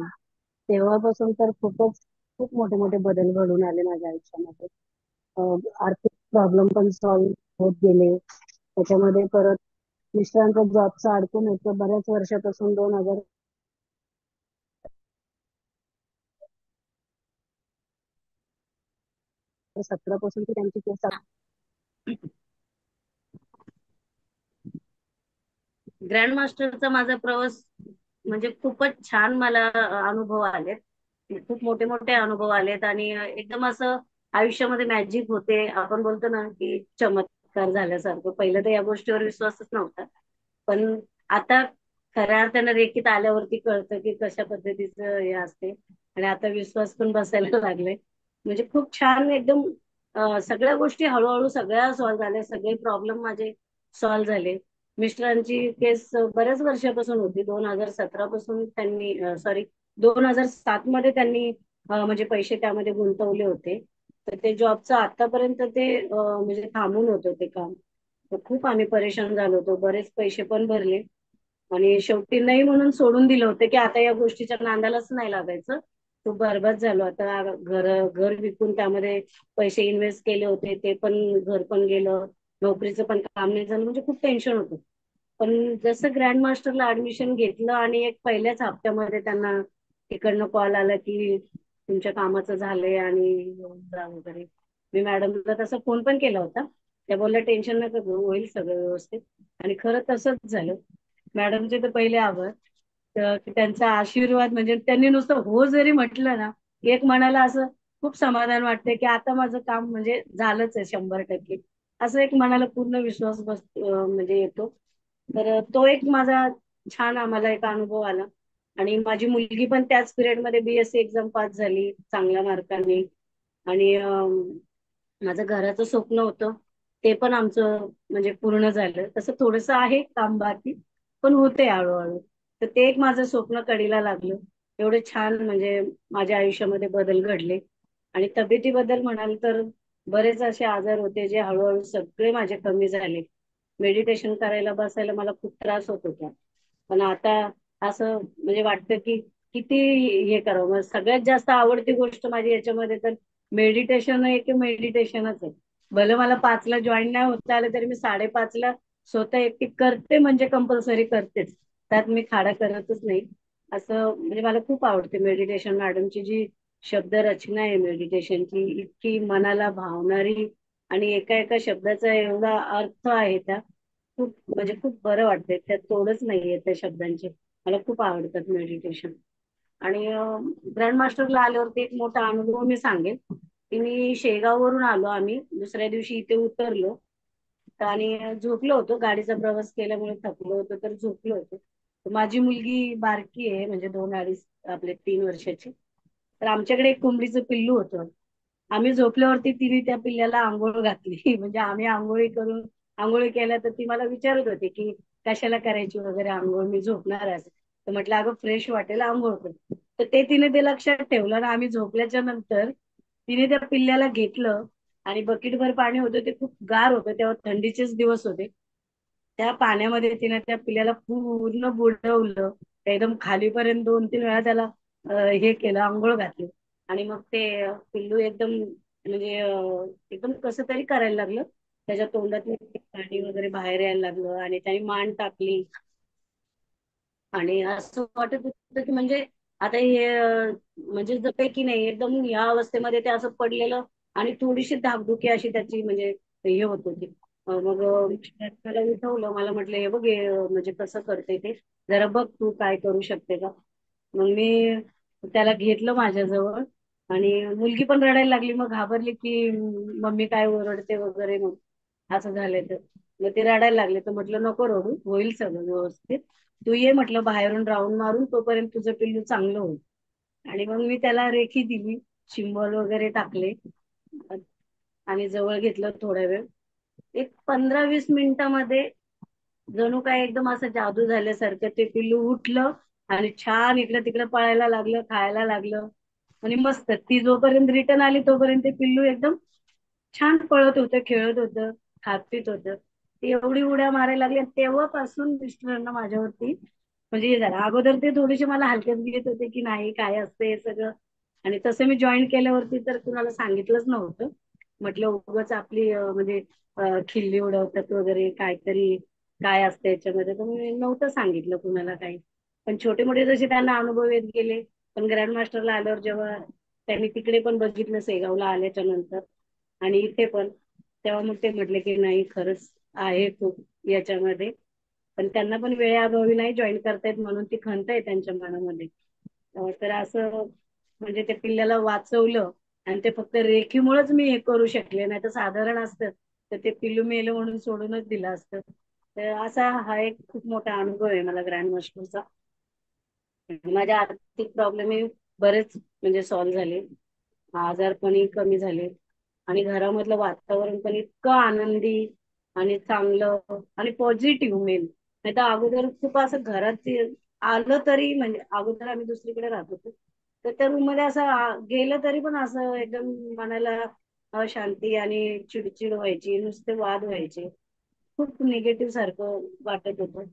तेव्हापासून तर खूप मोठे मोठे बदल घडून आले माझ्या आयुष्यामध्ये. आर्थिक प्रॉब्लेम पण सॉल्व्ह होत गेले. त्याच्यामध्ये परत मिस्टरांचा जॉबचं अडकून होतं बऱ्याच वर्षापासून. 2017 पासून ती त्यांची केस ग्रँड मास्टरचा माझा प्रवास म्हणजे खूपच छान मला अनुभव आलेत. खूप मोठे मोठे अनुभव आलेत आणि एकदम असं आयुष्यामध्ये मॅजिक होते. आपण बोलतो ना की चमत्कार झाल्यासारखं. पहिलं तर या गोष्टीवर विश्वासच नव्हता. पण आता खऱ्या अर्थानं रेखीत आल्यावरती कळतं की कशा पद्धतीचं हे असते. आणि आता विश्वास पण बसायला लागले. म्हणजे खूप छान एकदम सगळ्या गोष्टी हळूहळू सगळ्या सॉल्व्ह झाल्या. सगळे प्रॉब्लेम माझे सॉल्व्ह झाले. मिस्टरांची केस बऱ्याच वर्षापासून होती. 2017 पासून त्यांनी सॉरी 2007 मध्ये त्यांनी म्हणजे पैसे त्यामध्ये गुंतवले होते. तर ते जॉबचं आतापर्यंत ते म्हणजे थांबून होतं ते काम. तर खूप आम्ही परेशान झालो होतो. बरेच पैसे पण भरले आणि शेवटी नाही म्हणून सोडून दिलं होतं की आता या गोष्टीच्या नांदालाच नाही लागायचं. खूप बरबाद झालो. आता घर विकून त्यामध्ये पैसे इन्व्हेस्ट केले होते ते पण घर पण गेलं. नोकरीचं पण काम नाही झालं. म्हणजे खूप टेन्शन होतं. पण जसं ग्रँड मास्टरला ऍडमिशन घेतलं आणि एक पहिल्याच हप्त्यामध्ये त्यांना तिकडनं कॉल आला की तुमच्या कामाचं झालंय आणि येऊन जा वगैरे. मी मॅडमला तसा फोन पण केला होता. त्या बोलल्या टेन्शन नका घेऊ, होईल सगळं व्यवस्थित. आणि खरं तसंच झालं. मॅडमचे तर पहिले आभार. तर त्यांचा आशीर्वाद म्हणजे त्यांनी नुसतं हो जरी म्हटलं ना एक मनाला असं खूप समाधान वाटतंय की आता माझं काम म्हणजे झालंच आहे 100%. असं एक मनाला पूर्ण विश्वास म्हणजे येतो. तर तो एक माझा छान आम्हाला एक अनुभव आला. आणि माझी मुलगी पण त्याच पिरियडमध्ये बीएससी एक्झाम पास झाली चांगल्या मार्कांनी. आणि माझं घराचं स्वप्न होतं ते पण आमचं म्हणजे पूर्ण झालं. तसं थोडस आहे काम बाकी पण होते हळूहळू. तर ते एक माझं स्वप्न कडेला लागलं. एवढे छान म्हणजे माझ्या आयुष्यामध्ये बदल घडले. आणि तब्येतीबद्दल म्हणाल तर बरेच असे आजार होते जे हळूहळू सगळे माझे कमी झाले. मेडिटेशन करायला बसायला मला खूप त्रास होत होता. पण आता असं म्हणजे वाटतं की किती हे करावं. मग सगळ्यात जास्त आवडती गोष्ट माझी याच्यामध्ये तर मेडिटेशन आहे की मेडिटेशनच आहे. भले मला 5ला जॉईन नाही होता आलं तरी मी 5:30ला स्वतः एकटी करते म्हणजे कंपल्सरी करतेच. त्यात मी खाडा करतच नाही. असं म्हणजे मला खूप आवडते मेडिटेशन. मॅडमची जी शब्द रचना आहे मेडिटेशनची इतकी मनाला भावणारी आणि एका एका शब्दाचा एवढा अर्थ आहे त्या खूप म्हणजे खूप बरं वाटतंय. त्यात तोडच नाहीये त्या शब्दांची. मला खूप आवडतात मेडिटेशन. आणि ग्रँड मास्टरला आल्यावरती एक मोठा अनुभव मी सांगेन की मी शेगाववरून आलो. आम्ही दुसऱ्या दिवशी इथे उतरलो आणि झोपलो होतो. गाडीचा प्रवास केल्यामुळे थकलो होतो तर झोपलो होतो. तर माझी मुलगी बारकी आहे म्हणजे 2-2.5 आपले 3 वर्षाची. तर आमच्याकडे एक कोंबडीचं पिल्लू होतं. आम्ही झोपल्यावरती तिने त्या पिल्ल्याला आंघोळ घातली. म्हणजे आम्ही आंघोळी केल्या तर ती मला विचारत होती की कशाला करायची वगैरे आंघोळ, मी झोपणार आहे. तर म्हटलं अगं फ्रेश वाटेल आंघोळ कर. तर तिने ते लक्षात ठेवलं आणि आम्ही झोपल्याच्या नंतर तिने त्या पिल्ल्याला घेतलं आणि बकेटभर पाणी होतं. ते खूप गार होतं तेव्हा थंडीचेच दिवस होते. त्या पाण्यामध्ये तिने त्या पिल्ल्याला पूर्ण बुडवलं. एकदम खालीपर्यंत 2-3 वेळा त्याला हे केलं, आंघोळ घातली. आणि मग ते पिल्लू एकदम म्हणजे एकदम कसं तरी करायला लागलं. त्याच्या तोंडातून पाणी वगैरे बाहेर यायला लागलं आणि त्याने मान टाकली. आणि असं वाटत होतं की म्हणजे आता हे म्हणजे जपे की नाही एकदम या अवस्थेमध्ये ते असं पडलेलं आणि थोडीशी धाकधुकी अशी त्याची म्हणजे हे होत होती. मग मला उठवलं. मला म्हटलं हे बघ हे म्हणजे कसं करते ते जरा बघ तू काय करू शकते का. मग मी त्याला घेतलं माझ्याजवळ आणि मुलगी पण रडायला लागली. मग घाबरली की मम्मी काय ओरडते वगैरे. मग असं झालंय तर मग ते रडायला लागले. तर म्हटलं नको रडू, होईल सगळं व्यवस्थित. तू ये म्हटलं बाहेरून राऊंड मारून तोपर्यंत तुझं पिल्लू चांगलं होईल. आणि मग मी त्याला रेखी दिली, चिंबल वगैरे टाकले. आणि जवळ घेतलं थोडा वेळ. एक 15-20 मिनिटामध्ये जणू काय एकदम असं जादू झाल्यासारखं ते पिल्लू उठलं आणि छान इकडं तिकडं पळायला लागलं, खायला लागलं. आणि मस्त ती जोपर्यंत रिटर्न आली तोपर्यंत ते पिल्लू एकदम छान पळत होतं, खेळत होतं, खात पित होतं. ती एवढी उड्या मारायला लागली आणि तेव्हापासून मिस्टरांना माझ्यावरती म्हणजे हे झालं. अगोदर ते थोडेसे मला हलक्यात घेत होते की नाही काय असतं हे सगळं. आणि तसं मी जॉईन केल्यावरती तर कुणाला सांगितलंच नव्हतं. म्हटलं उगाच आपली म्हणजे खिल्ली उडवतात वगैरे काहीतरी काय असतं याच्यामध्ये, तर मी नव्हतं सांगितलं कुणाला काही. पण छोटे मोठे जसे त्यांना अनुभव येत गेले. पण ग्रँड मास्टरला आल्यावर जेव्हा त्यांनी तिकडे पण बघितलं सेगावला आल्याच्या नंतर आणि इथे पण, तेव्हा मग ते म्हटले की नाही खरंच आहे खूप याच्यामध्ये. पण त्यांना पण वेळेअभावी नाही जॉईन करतायत म्हणून ती खंत आहे त्यांच्या मनामध्ये. तर असं म्हणजे त्या पिल्ल्याला वाचवलं आणि ते फक्त रेखीमुळेच मी हे करू शकले, नाही तर साधारण असतं तर ते पिल्लू मेलं म्हणून सोडूनच दिलं असतं. तर असा हा एक खूप मोठा अनुभव आहे मला ग्रँड मास्टरचा. माझ्या आर्थिक प्रॉब्लेम हे बरेच म्हणजे सॉल्व्ह झाले, आजारपणी कमी झाले आणि घरामधलं वातावरण पण इतकं आनंदी आणि चांगलं आणि पॉझिटिव्ह मेन. नाही तर अगोदर खूप असं घरात आलं तरी म्हणजे अगोदर आम्ही दुसरीकडे राहत होतो तर त्या रूम मध्ये असं गेलं तरी पण असं एकदम मनाला अशांती आणि चिडचिड व्हायची, नुसते वाद व्हायचे, खूप निगेटिव्ह सारखं वाटत होतं.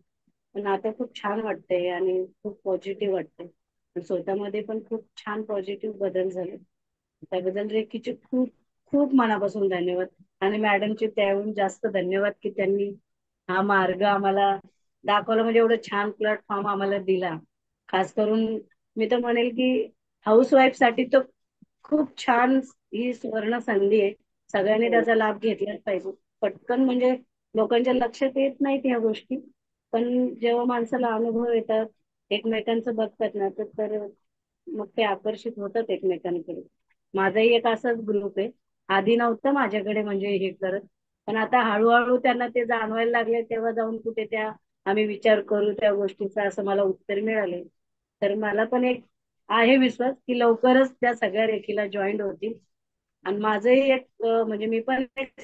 पण आता खूप छान वाटतंय आणि खूप पॉझिटिव्ह वाटतंय. स्वतःमध्ये पण खूप छान पॉझिटिव्ह बदल झाले. त्याबद्दल रेकीचे खूप खूप मनापासून धन्यवाद. आणि मॅडमचे त्याहून जास्त धन्यवाद की त्यांनी हा मार्ग आम्हाला दाखवला, म्हणजे एवढं छान प्लॅटफॉर्म आम्हाला दिला. खास करून मी तर म्हणेल की हाऊस वाईफ साठी तर खूप छान ही सुवर्ण संधी आहे. सगळ्यांनी हो. त्याचा लाभ घेतलाच पाहिजे. पटकन म्हणजे लोकांच्या लक्षात येत नाहीत ह्या गोष्टी, पण जेव्हा माणसाला अनुभव येतात, एकमेकांचं बघतात ना तर मग ते आकर्षित होतात एकमेकांकडे. माझाही एक असाच ग्रुप आहे. आधी नव्हतं माझ्याकडे म्हणजे हे करत, पण आता हळूहळू त्यांना ते जाणवायला लागले तेव्हा जाऊन कुठे त्या आम्ही विचार करू त्या गोष्टीचा असं मला उत्तर मिळाले. तर मला पण एक आहे विश्वास की लवकरच त्या सगळ्या रेखीला जॉईन होतील. आणि माझंही एक म्हणजे मी पण एक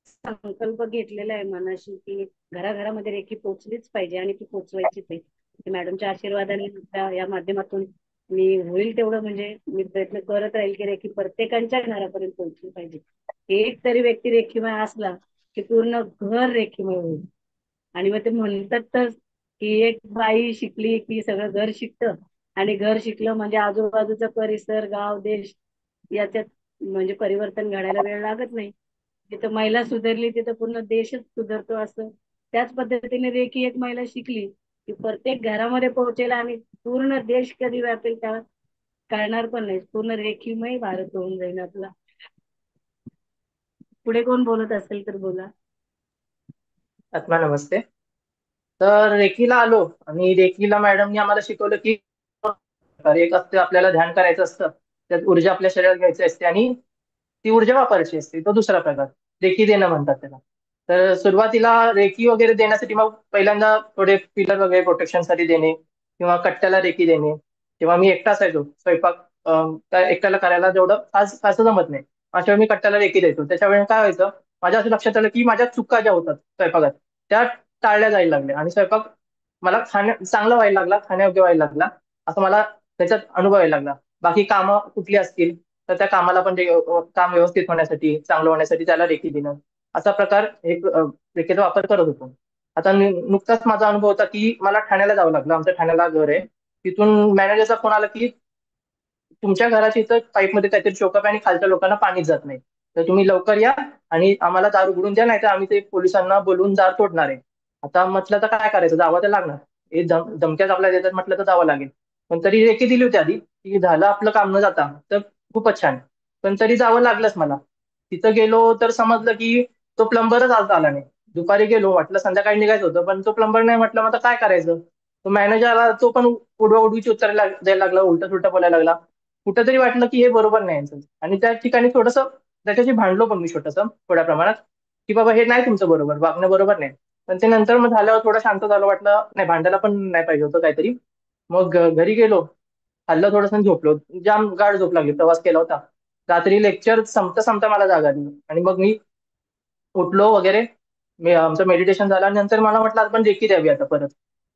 संकल्प घेतलेला आहे मनाशी की घराघरामध्ये रेखी पोहोचलीच पाहिजे आणि ती पोहोचवायचीच आहे. की मॅडमच्या आशीर्वादाने या माध्यमातून मी होईल तेवढं म्हणजे मी प्रयत्न करत राहील की रेखी प्रत्येकाच्या घरापर्यंत पोहोचली पाहिजे. एक तरी व्यक्ती रेखीमय असला की पूर्ण घर रेखीमय होईल. आणि मग ते म्हणतात तर की एक बाई शिकली की सगळं घर शिकतं आणि घर शिकलं म्हणजे आजूबाजूचा परिसर गाव देश याच्यात म्हणजे परिवर्तन घडायला वेळ लागत नाही. जिथं महिला सुधारली तिथं पूर्ण देशच सुधारतो असं. त्याच पद्धतीने रेखी एक महिला शिकली की प्रत्येक घरामध्ये पोहोचेल आणि पूर्ण देश कधी व्यापेल त्या कळणार पण नाही. पूर्ण रेखीमय भारत होऊन जाईल आपला. पुढे कोण बोलत असेल तर बोला. आत्मा नमस्ते. तर रेकीला आलो आणि रेकीला मॅडमनी आम्हाला शिकवलं की एक असते आपल्याला ध्यान करायचं असतं, त्यात ऊर्जा आपल्या शरीरात घ्यायची असते आणि ती ऊर्जा वापरायची असते. तो दुसरा प्रकार रेकी देणं म्हणतात त्याला. तर सुरुवातीला रेकी वगैरे देण्यासाठी मग पहिल्यांदा थोडे पिलर वगैरे प्रोटेक्शनसाठी देणे किंवा कट्ट्याला रेकी देणे. तेव्हा मी एकटा असायचो स्वयंपाक त्या एकट्याला करायला जेवढं फास्ट फास्ट जमत नाही. अशा वेळी मी कट्ट्याला रेकी द्यायचो. त्याच्या वेळी काय व्हायचं, माझ्या असं लक्षात आलं की माझ्या चुका ज्या होतात स्वयंपाकात त्या टाळल्या जायला लागल्या आणि स्वयंपाक मला चांगला व्हायला लागला, खाण्यायोग्य व्हायला लागला, असं मला त्याच्यात अनुभव यायला लागला. बाकी कामं कुठली असतील तर त्या कामाला पण काम व्यवस्थित होण्यासाठी चांगलं होण्यासाठी त्याला रेकी देणं, असा प्रकार एक रेकीचा वापर करत होतो. आता नुकताच माझा अनुभव होता की मला ठाण्याला जावं लागलं. आमच्या ठाण्याला घर आहे. तिथून मॅनेजरचा फोन आला की तुमच्या घराच्या इथं पाईपमध्ये काहीतरी चोकप आहे आणि खालच्या लोकांना पाणीच जात नाही, तर तुम्ही लवकर या आणि आम्हाला दार उघडून द्या, नाही तर आम्ही ते पोलिसांना बोलवून दार तोडणार आहे. आता म्हटलं तर काय करायचं, जावं तर लागणार. हे धमक्याच आपल्याला देतात म्हटलं तर जावं लागेल. पण तरी रेकी दिली होती आधी की झालं आपलं काम न जाता तर खूपच छान. पण तरी जावं लागलंच मला. तिथं गेलो तर समजलं की तो प्लंबरच आज आला नाही. दुपारी गेलो, वाटलं संध्याकाळी निघायचं होतं, पण तो प्लंबर नाही म्हटलं, मग आता काय करायचं. तो मॅनेजर आला, तो पण उडवाउडवीची उत्तर द्यायला लागला, उलट सुलट बोलायला लागला. कुठेतरी वाटलं की हे बरोबर नाही यांचं. आणि त्या ठिकाणी थोडंसं त्याच्याशी भांडलो पण मी छोटंसं थोड्या प्रमाणात की बाबा हे नाही तुमचं बरोबर, वागणं बरोबर नाही. पण ते नंतर मग झाल्यावर थोडं शांत झालं, वाटलं नाही भांडायला पण नाही पाहिजे होतं काहीतरी. मग घरी गेलो, खाल्लं थोडंसं आणि झोपलो. जाम गाढ झोप लागली, प्रवास केला होता. रात्री लेक्चर संपता संपता मला जाग आली आणि मग मी उठलो वगैरे. मी आमचं मेडिटेशन झालं आणि नंतर मला म्हटलं आपण रेकी द्यावी आता परत,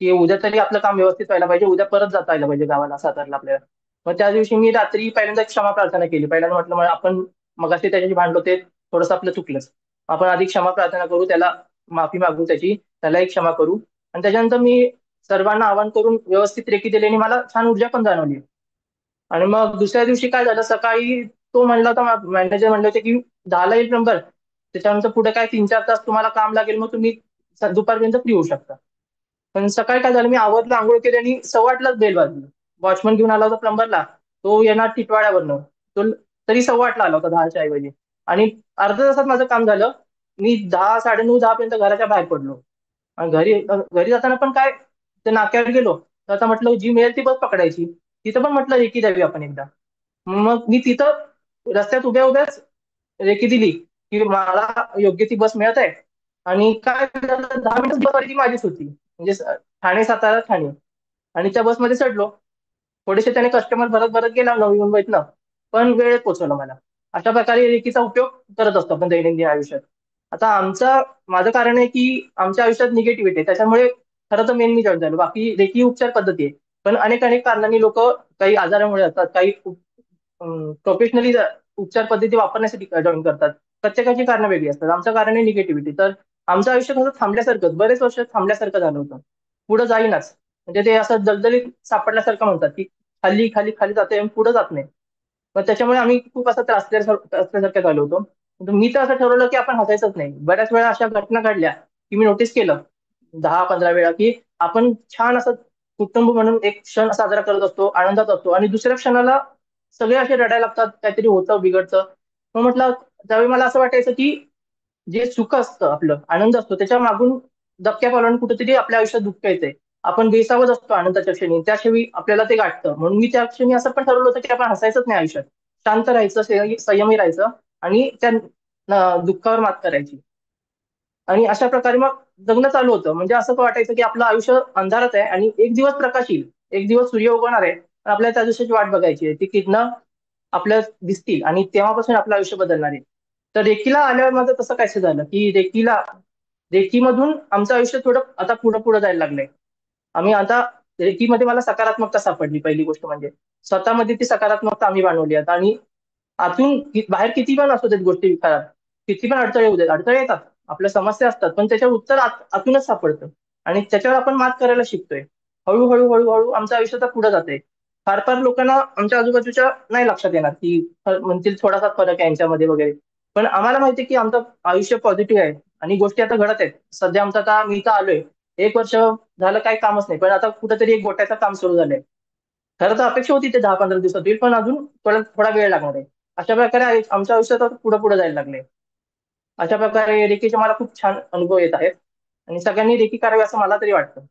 की उद्या तरी आपलं काम व्यवस्थित व्हायला पाहिजे, उद्या परत जाता यायला पाहिजे गावाला सातारला आपल्याला. मग त्या दिवशी मी रात्री पहिल्यांदा क्षमा प्रार्थना केली. पहिल्यांदा म्हटलं मग आपण मगाशी त्याच्याशी भांडलो ते थोडंसं आपलं चुकलंच, आपण आधी क्षमा प्रार्थना करू, त्याला माफी मागू त्याची, त्यालाही क्षमा करू. आणि त्याच्यानंतर मी सर्वांना आवाहन करून व्यवस्थित रेकी दिली आणि मला छान ऊर्जा पण जाणवली. आणि मग दुसऱ्या दिवशी काय झालं, सकाळी तो म्हणला होता, मॅनेजर म्हणले होते की 10ला येईल नंबर, त्याच्यानंतर पुढे काय 3-4 तास तुम्हाला काम लागेल, मग तुम्ही दुपारपर्यंत फ्री होऊ शकता. पण सकाळी काय झालं, मी आवरलं, आंघोळ केली आणि 8:15लाच बेल वाजली. वॉचमन घेऊन आला होता प्लंबरला, तो येणार टिटवाड्यावरनं, तो तरी 8:15ला आला होता 10च्या ऐवजी. आणि अर्ध्या तासात माझं काम झालं. मी 10, 9:30, 10 पर्यंत घराच्या बाहेर पडलो. आणि घरी जाताना पण काय, ते नाक्यावर गेलो तर आता म्हटलं जी मिळेल ती बस पकडायची. तिथं पण म्हटलं रेकी द्यावी आपण एकदा. मग मी तिथं रस्त्यात उभ्या उभ्याच रेकी दिली की मला योग्य ती बस मिळत आहे. आणि काय झालं, 10 मिनिट बस ती माझीच होती, म्हणजे ठाणे सातारा ठाणे. आणि त्या बसमध्ये चढलो. थोडेसे त्याने कस्टमर भरत भरत गेला नवी मुंबईतनं, पण वेळेत पोहोचवलं मला. अशा प्रकारे रेकीचा उपयोग करत असतो आपण दैनंदिन आयुष्यात. आता माझं कारण आहे की आमच्या आयुष्यात निगेटिव्हिटी आहे, त्याच्यामुळे खरं तर मेन मी जॉईन झालो. बाकी रेकी उपचार पद्धती आहे, पण अनेक अनेक कारणांनी लोक काही आजारामुळे असतात, काही प्रोफेशनली उपचार पद्धती वापरण्यासाठी जॉईन करतात. प्रत्येकाची कारणं वेगळी असतात. आमचं कारण आहे निगेटिव्हिटी. तर आमचं आयुष्य कसं थांबल्यासारखं, बरेच वर्ष थांबल्यासारखं झालं होतं, पुढे जाईनाच. म्हणजे ते असं दलदलीत सापडल्यासारखं म्हणतात की खाली खाली खाली जाते पुढे जात नाही. पण त्याच्यामुळे आम्ही खूप असं त्रासल्यासारखं झालो होतो. तर मी तर असं ठरवलं की आपण हसायचंच नाही. बऱ्याच वेळा अशा घटना घडल्या की मी नोटीस केलं 10-15 वेळा की आपण छान असं कुटुंब म्हणून एक क्षण साजरा करत असतो, आनंदात असतो, आणि दुसऱ्या क्षणाला सगळे असे रडायला लागतात, काहीतरी होतं बिघडतं. मग म्हटलं, त्यावेळी मला असं वाटायचं की जे सुख असतं आपलं, आनंद असतो, त्याच्या मागून धक्क्या पावलाने कुठेतरी आपल्या आयुष्यात दुःख येते. आपण बेसावत असतो आनंदाच्या क्षणी, त्या क्षणी आपल्याला ते गाठतं. म्हणून मी त्या क्षणी असं पण ठरवलं होतं की आपण हसायचंच नाही आयुष्यात, शांत राहायचं, संयमी राहायचं आणि त्या दुःखावर मात करायची. आणि अशा प्रकारे मग जगणं चालू होतं. म्हणजे असं वाटायचं की आपलं आयुष्य अंधारात आहे आणि एक दिवस प्रकाश येईल, एक दिवस सूर्य उगवणार आहे, पण आपल्याला त्या दिवसाची वाट बघायची आहे, ती किरणं आपल्या दिसतील आणि तेव्हापासून आपलं आयुष्य बदलणार आहे. तर रेकीला आल्यावर माझं तसं कायसे झालं की रेकीमधून आमचं आयुष्य थोडं आता पुढं पुढं जायला लागलंय. आम्ही आता रेकीमध्ये मला सकारात्मकता सापडली. पहिली गोष्ट म्हणजे स्वतःमध्ये ती सकारात्मकता आम्ही बनवली आता. आणि आतून बाहेर किती पण असू देत गोष्टी खराब, किती पण अडथळे येऊ देत, अडथळे येतात, आपल्या समस्या असतात, पण त्याच्यावर उत्तर आतूनच सापडतं. आणि त्याच्यावर आपण मात करायला शिकतोय. हळूहळू हळूहळू आमच्या आयुष्यात पुढे जाते. फार फार लोकांना आमच्या आजूबाजूच्या नाही लक्षात येणार की म्हणतील थोडासा फरक आहे यांच्यामध्ये वगैरे. पण आम्हाला माहिती आहे की आमचं आयुष्य पॉझिटिव्ह आहे आणि गोष्टी आता घडत आहेत. सध्या आमचं आता मी तर आलोय, 1 वर्ष झालं काही कामच नाही, पण आता कुठेतरी एक गोट्याचं काम सुरू झालंय. खरं तर अपेक्षा होती ते 10-15 दिवसात होईल, पण अजून थोडा थोडा वेळ लागणार आहे. अशा प्रकारे आमच्या आयुष्यात आता पुढे पुढे जायला लागले. अशा प्रकारे रेकीचे मला खूप छान अनुभव येत आहेत आणि सगळ्यांनी रेकी करावी असं मला तरी वाटतं.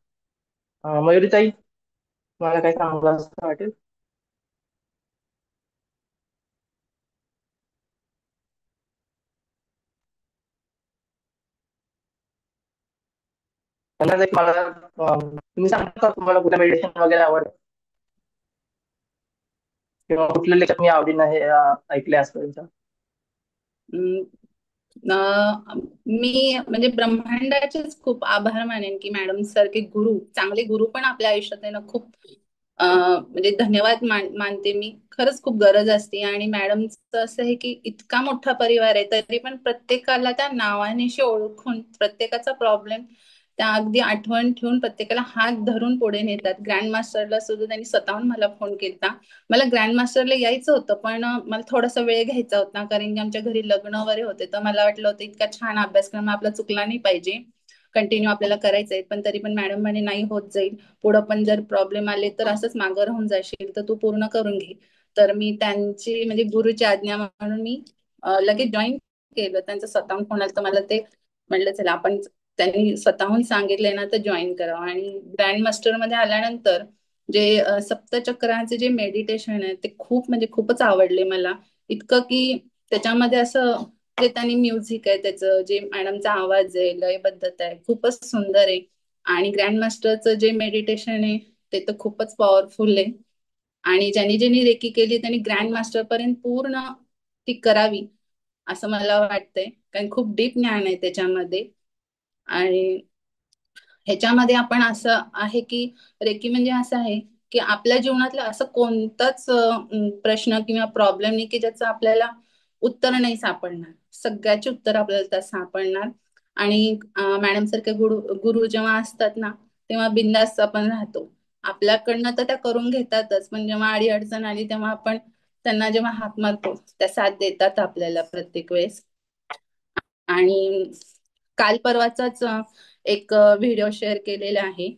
मयुरीताई, मला काय सांगायला असं वाटेल? त्यांना एक मला तुम्ही सांगता का तुम्हाला कुठलं मेडिटेशन वगैरे आवडतं किंवा कुठलं लेखक मी आवडीनं हे ऐकले असतं त्यांचं? अं, मी म्हणजे ब्रह्मांडाचेच खूप आभार मानेन की मॅडम सारखे गुरु, चांगले गुरु पण आपल्या आयुष्यात आहे ना, खूप म्हणजे धन्यवाद मानते मी. खरंच खूप गरज असते. आणि मॅडमचं असं आहे की इतका मोठा परिवार आहे तरी पण प्रत्येकाला त्या नावानिशी ओळखून प्रत्येकाचा प्रॉब्लेम त्या अगदी आठवण ठेवून प्रत्येकाला हात धरून पुढे नेतात. ग्रँड मास्टरला सुद्धा त्यांनी स्वतःहून मला फोन केला. मला ग्रँड मास्टरला यायचं होतं, पण मला थोडासा वेळ घ्यायचा होता, कारण की आमच्या घरी लग्न वगैरे होते. तर मला वाटलं होतं इतका छान अभ्यासक्रम आपला चुकला नाही पाहिजे, कंटिन्यू आपल्याला करायचं आहे. पण तरी पण मॅडम म्हणे नाही होत जाईल, पुढं पण जर प्रॉब्लेम आले तर असंच मागं राहून जाशील, तर तू पूर्ण करून घे. तर मी त्यांची म्हणजे गुरुची आज्ञा म्हणून मी लगेच जॉईन केलं. त्यांचं स्वतःहून फोन आला तर मला ते म्हटलं चला आपण, त्यांनी स्वतःहून सांगितलंय ना तर जॉईन करावं. आणि ग्रँड मास्टर मध्ये आल्यानंतर जे सप्तचक्राचे जे मेडिटेशन आहे ते खूप म्हणजे खूपच आवडले मला. इतकं की त्याच्यामध्ये असं जे त्यांनी म्युझिक आहे, त्याचं जे मॅडमचा आवाज आहे, लयबद्धता आहे, खूपच सुंदर आहे. आणि ग्रँड मास्टरचं जे मेडिटेशन आहे ते तर खूपच पॉवरफुल आहे. आणि ज्यांनी ज्यांनी रेकी केली त्यांनी ग्रँड मास्टर पर्यंत पूर्ण ती करावी असं मला वाटतंय, कारण खूप डीप ज्ञान आहे त्याच्यामध्ये. आणि ह्याच्यामध्ये आपण असं आहे की रेकी म्हणजे असं आहे की आपल्या जीवनातला असं कोणताच प्रश्न किंवा प्रॉब्लेम नाही की ज्याचं आपल्याला उत्तर नाही सापडणार. सगळ्याची उत्तर आपल्याला त्यात सापडणार. आणि मॅडम सारखे गुरु गुरु जेव्हा असतात ना, तेव्हा बिंदास आपण राहतो. आपल्याकडनं तर त्या करून घेतातच, पण जेव्हा अडी अडचण आली तेव्हा आपण त्यांना जेव्हा हाक मारतो त्या साथ देतात आपल्याला प्रत्येक वेळेस. आणि काल परवाचाच एक व्हिडिओ शेअर केलेला आहे.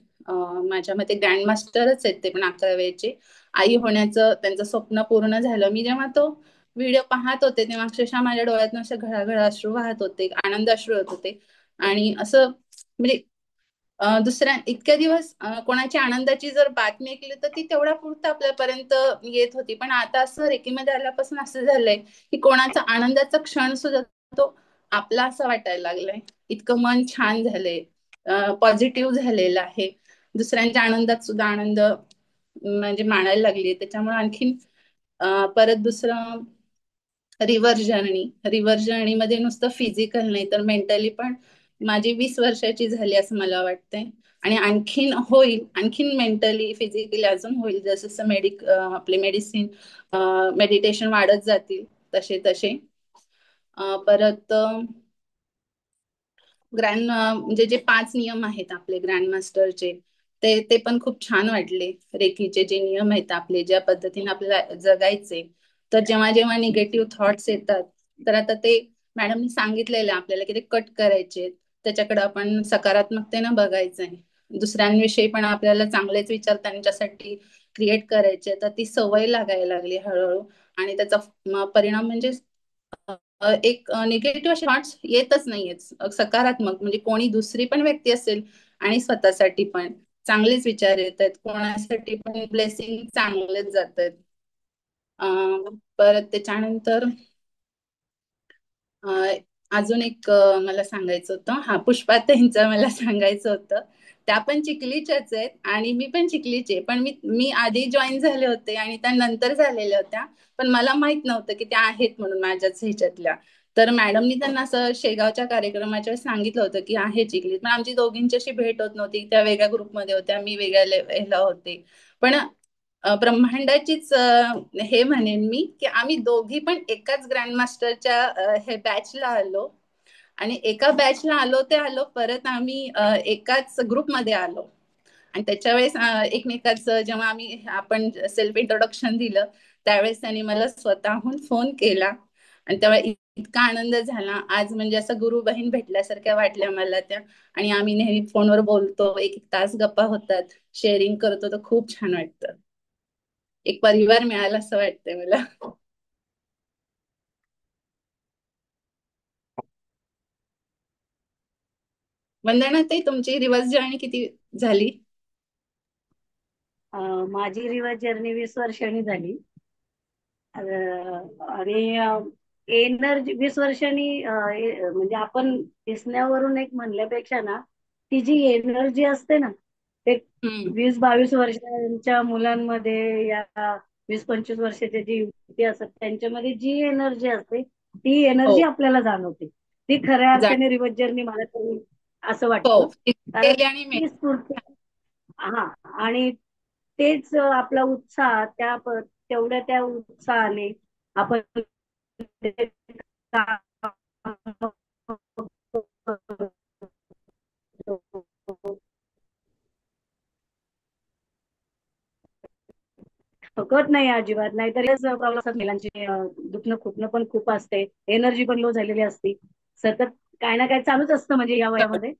माझ्या मते ग्रँड मास्टरच आहेत ते पण 11वेचे. आई होण्याचं त्यांचं स्वप्न पूर्ण झालं. मी जेव्हा तो व्हिडिओ पाहत होते तेव्हा अक्षरशः माझ्या डोळ्यातून असे घळाघळा अश्रू वाहत होते, आनंद अश्रू होत होते. आणि असं म्हणजे दुसऱ्या इतक्या दिवस कोणाची आनंदाची जर बातमी ऐकली तर ती तेवढ्या पुरतं आपल्यापर्यंत येत होती. पण आता असं रेकीमध्ये आल्यापासून असं झालंय की कोणाचा आनंदाचा क्षण सुद्धा तो आपला असं वाटायला लागलंय. इतकं मन छान झालंय, पॉझिटिव्ह झालेलं आहे. दुसऱ्यांच्या आनंदात सुद्धा आनंद म्हणजे मानायला लागली. त्याच्यामुळे आणखीन परत दुसरं रिव्हर जर्नीमध्ये नुसतं फिजिकल नाही तर मेंटली पण माझी 20 वर्षाची झाली असं मला वाटतंय. आणि आणखीन होईल, आणखीन मेंटली फिजिकली अजून होईल जसं जसं आपले मेडिसिन मेडिटेशन वाढत जातील तसे तसे. परत म्हणजे जे 5 नियम आहेत आपले ग्रँड मास्टरचे ते पण खूप छान वाटले. रेकीचे जे नियम आहेत आपले, ज्या पद्धतीने आपल्याला जगायचे. तर जेव्हा जेव्हा निगेटिव्ह थॉट्स येतात तर आता ते मॅडमनी सांगितलेलं आपल्याला की ते कट करायचे, त्याच्याकडे आपण सकारात्मकतेनं बघायचंय. दुसऱ्यांविषयी पण आपल्याला चांगलेच विचार त्यांच्यासाठी क्रिएट करायचे. तर ती सवय लागायला लागली हळूहळू. आणि त्याचा परिणाम म्हणजे एक निगेटिव्ह थॉट्स येतच नाहीयेत. सकारात्मक म्हणजे कोणी दुसरी पण व्यक्ती असेल आणि स्वतःसाठी पण चांगलेच विचार येत आहेत, कोणासाठी पण ब्लेसिंग चांगलेच जात आहेत. परत त्याच्यानंतर अजून एक मला सांगायचं होतं. हा, पुष्पाताईंचं मला सांगायचं होतं. त्या पण चिखलीच्याच आहेत आणि मी पण चिखलीचे, पण मी मी आधी जॉईन झाले होते आणि त्या नंतर झालेल्या होत्या. पण मला माहित नव्हतं की त्या आहेत म्हणून माझ्याच ह्याच्यातल्या. तर मॅडमनी त्यांना असं शेगावच्या कार्यक्रमाच्या वेळेस सांगितलं होतं की आहे चिखलीत, पण आमची दोघींची अशी भेट होत नव्हती. त्या वेगळ्या ग्रुपमध्ये होत्या, मी वेगळ्या ह्याला होते. पण ब्रह्मांडाचीच हे म्हणेन मी की आम्ही दोघी पण एकाच ग्रँड मास्टरच्या हे बॅचला आलो. आणि एका बॅचला आलो ते आलो, परत आम्ही एकाच ग्रुपमध्ये आलो. आणि त्याच्या वेळेस एकमेकाचं जेव्हा आपण सेल्फ इंट्रोडक्शन दिलं त्यावेळेस त्यांनी मला स्वतःहून फोन केला. आणि तेव्हा इतका आनंद झाला. आज म्हणजे असं गुरु बहीण भेटल्यासारख्या वाटल्या मला त्या. आणि आम्ही नेहमी फोनवर बोलतो, एक एक तास गप्पा होतात, शेअरिंग करतो, तर खूप छान वाटतं. एक परिवार मिळाला असं वाटतंय मला. वंदना ताई, तुमची रिव्हर्स जर्नी किती झाली? माझी रिव्हर्स जर्नी 20 वर्षांनी झाली. आणि एनर्जी 20 वर्षांनी म्हणजे आपण दिसण्यावरून एक म्हणल्यापेक्षा ना, ती जी एनर्जी असते ना, ते हम्म. 20-22 वर्षांच्या मुलांमध्ये या 20-25 वर्षाच्या जी युवती असतात त्यांच्यामध्ये जी एनर्जी असते ती हो एनर्जी आपल्याला जाणवते. ती खऱ्या जा अर्थाने रिव्हर्स जर्नी मला तरी असं हो, वाटतं. कारण केली आणि ती स्फूर्ती, हा, आणि तेच आपला उत्साह तेवढ्या त्या उत्साहाने आपण ते काम करतो. थकत नाही अजिबात. नाहीतर हेच प्रॉब्लेम असतात महिलांचे. दुखणं खुपणं पण खूप असते, एनर्जी पण लो झालेली असते. सतत काय ना काय चालूच असतं. म्हणजे या वयामध्ये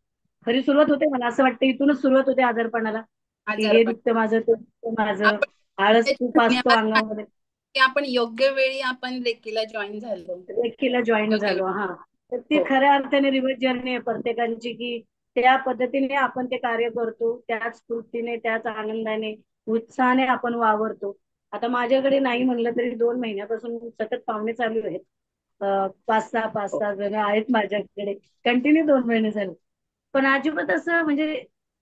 खरी सुरुवात होते, मला असं वाटतं इथूनच सुरुवात होते आजारपणाला, की हे आजारपण. दुखतं माझं, ते दुखतं माझं, आपण आळस खूप असतो धन्यवाद सांगतो अंगामध्ये. की आपण योग्य वेळी आपण रेकीला जॉईन झालो. केला जॉईन योग्य झालो, वेळी. हा. तर ती हो खऱ्या अर्थाने रिव्हर्स जर्नी आहे प्रत्येकांची, की त्या पद्धतीने आपण ते कार्य करतो, त्याच स्फूर्तीने, त्याच आनंदाने, उत्साहाने आपण वावरतो. आता माझ्याकडे नाही म्हणलं तरी 2 महिन्यापासून सतत पाहुणे चालू आहेत. 5-6 जण आहेत माझ्याकडे, कंटिन्यू 2 महिने झाले. पण अजिबात असं म्हणजे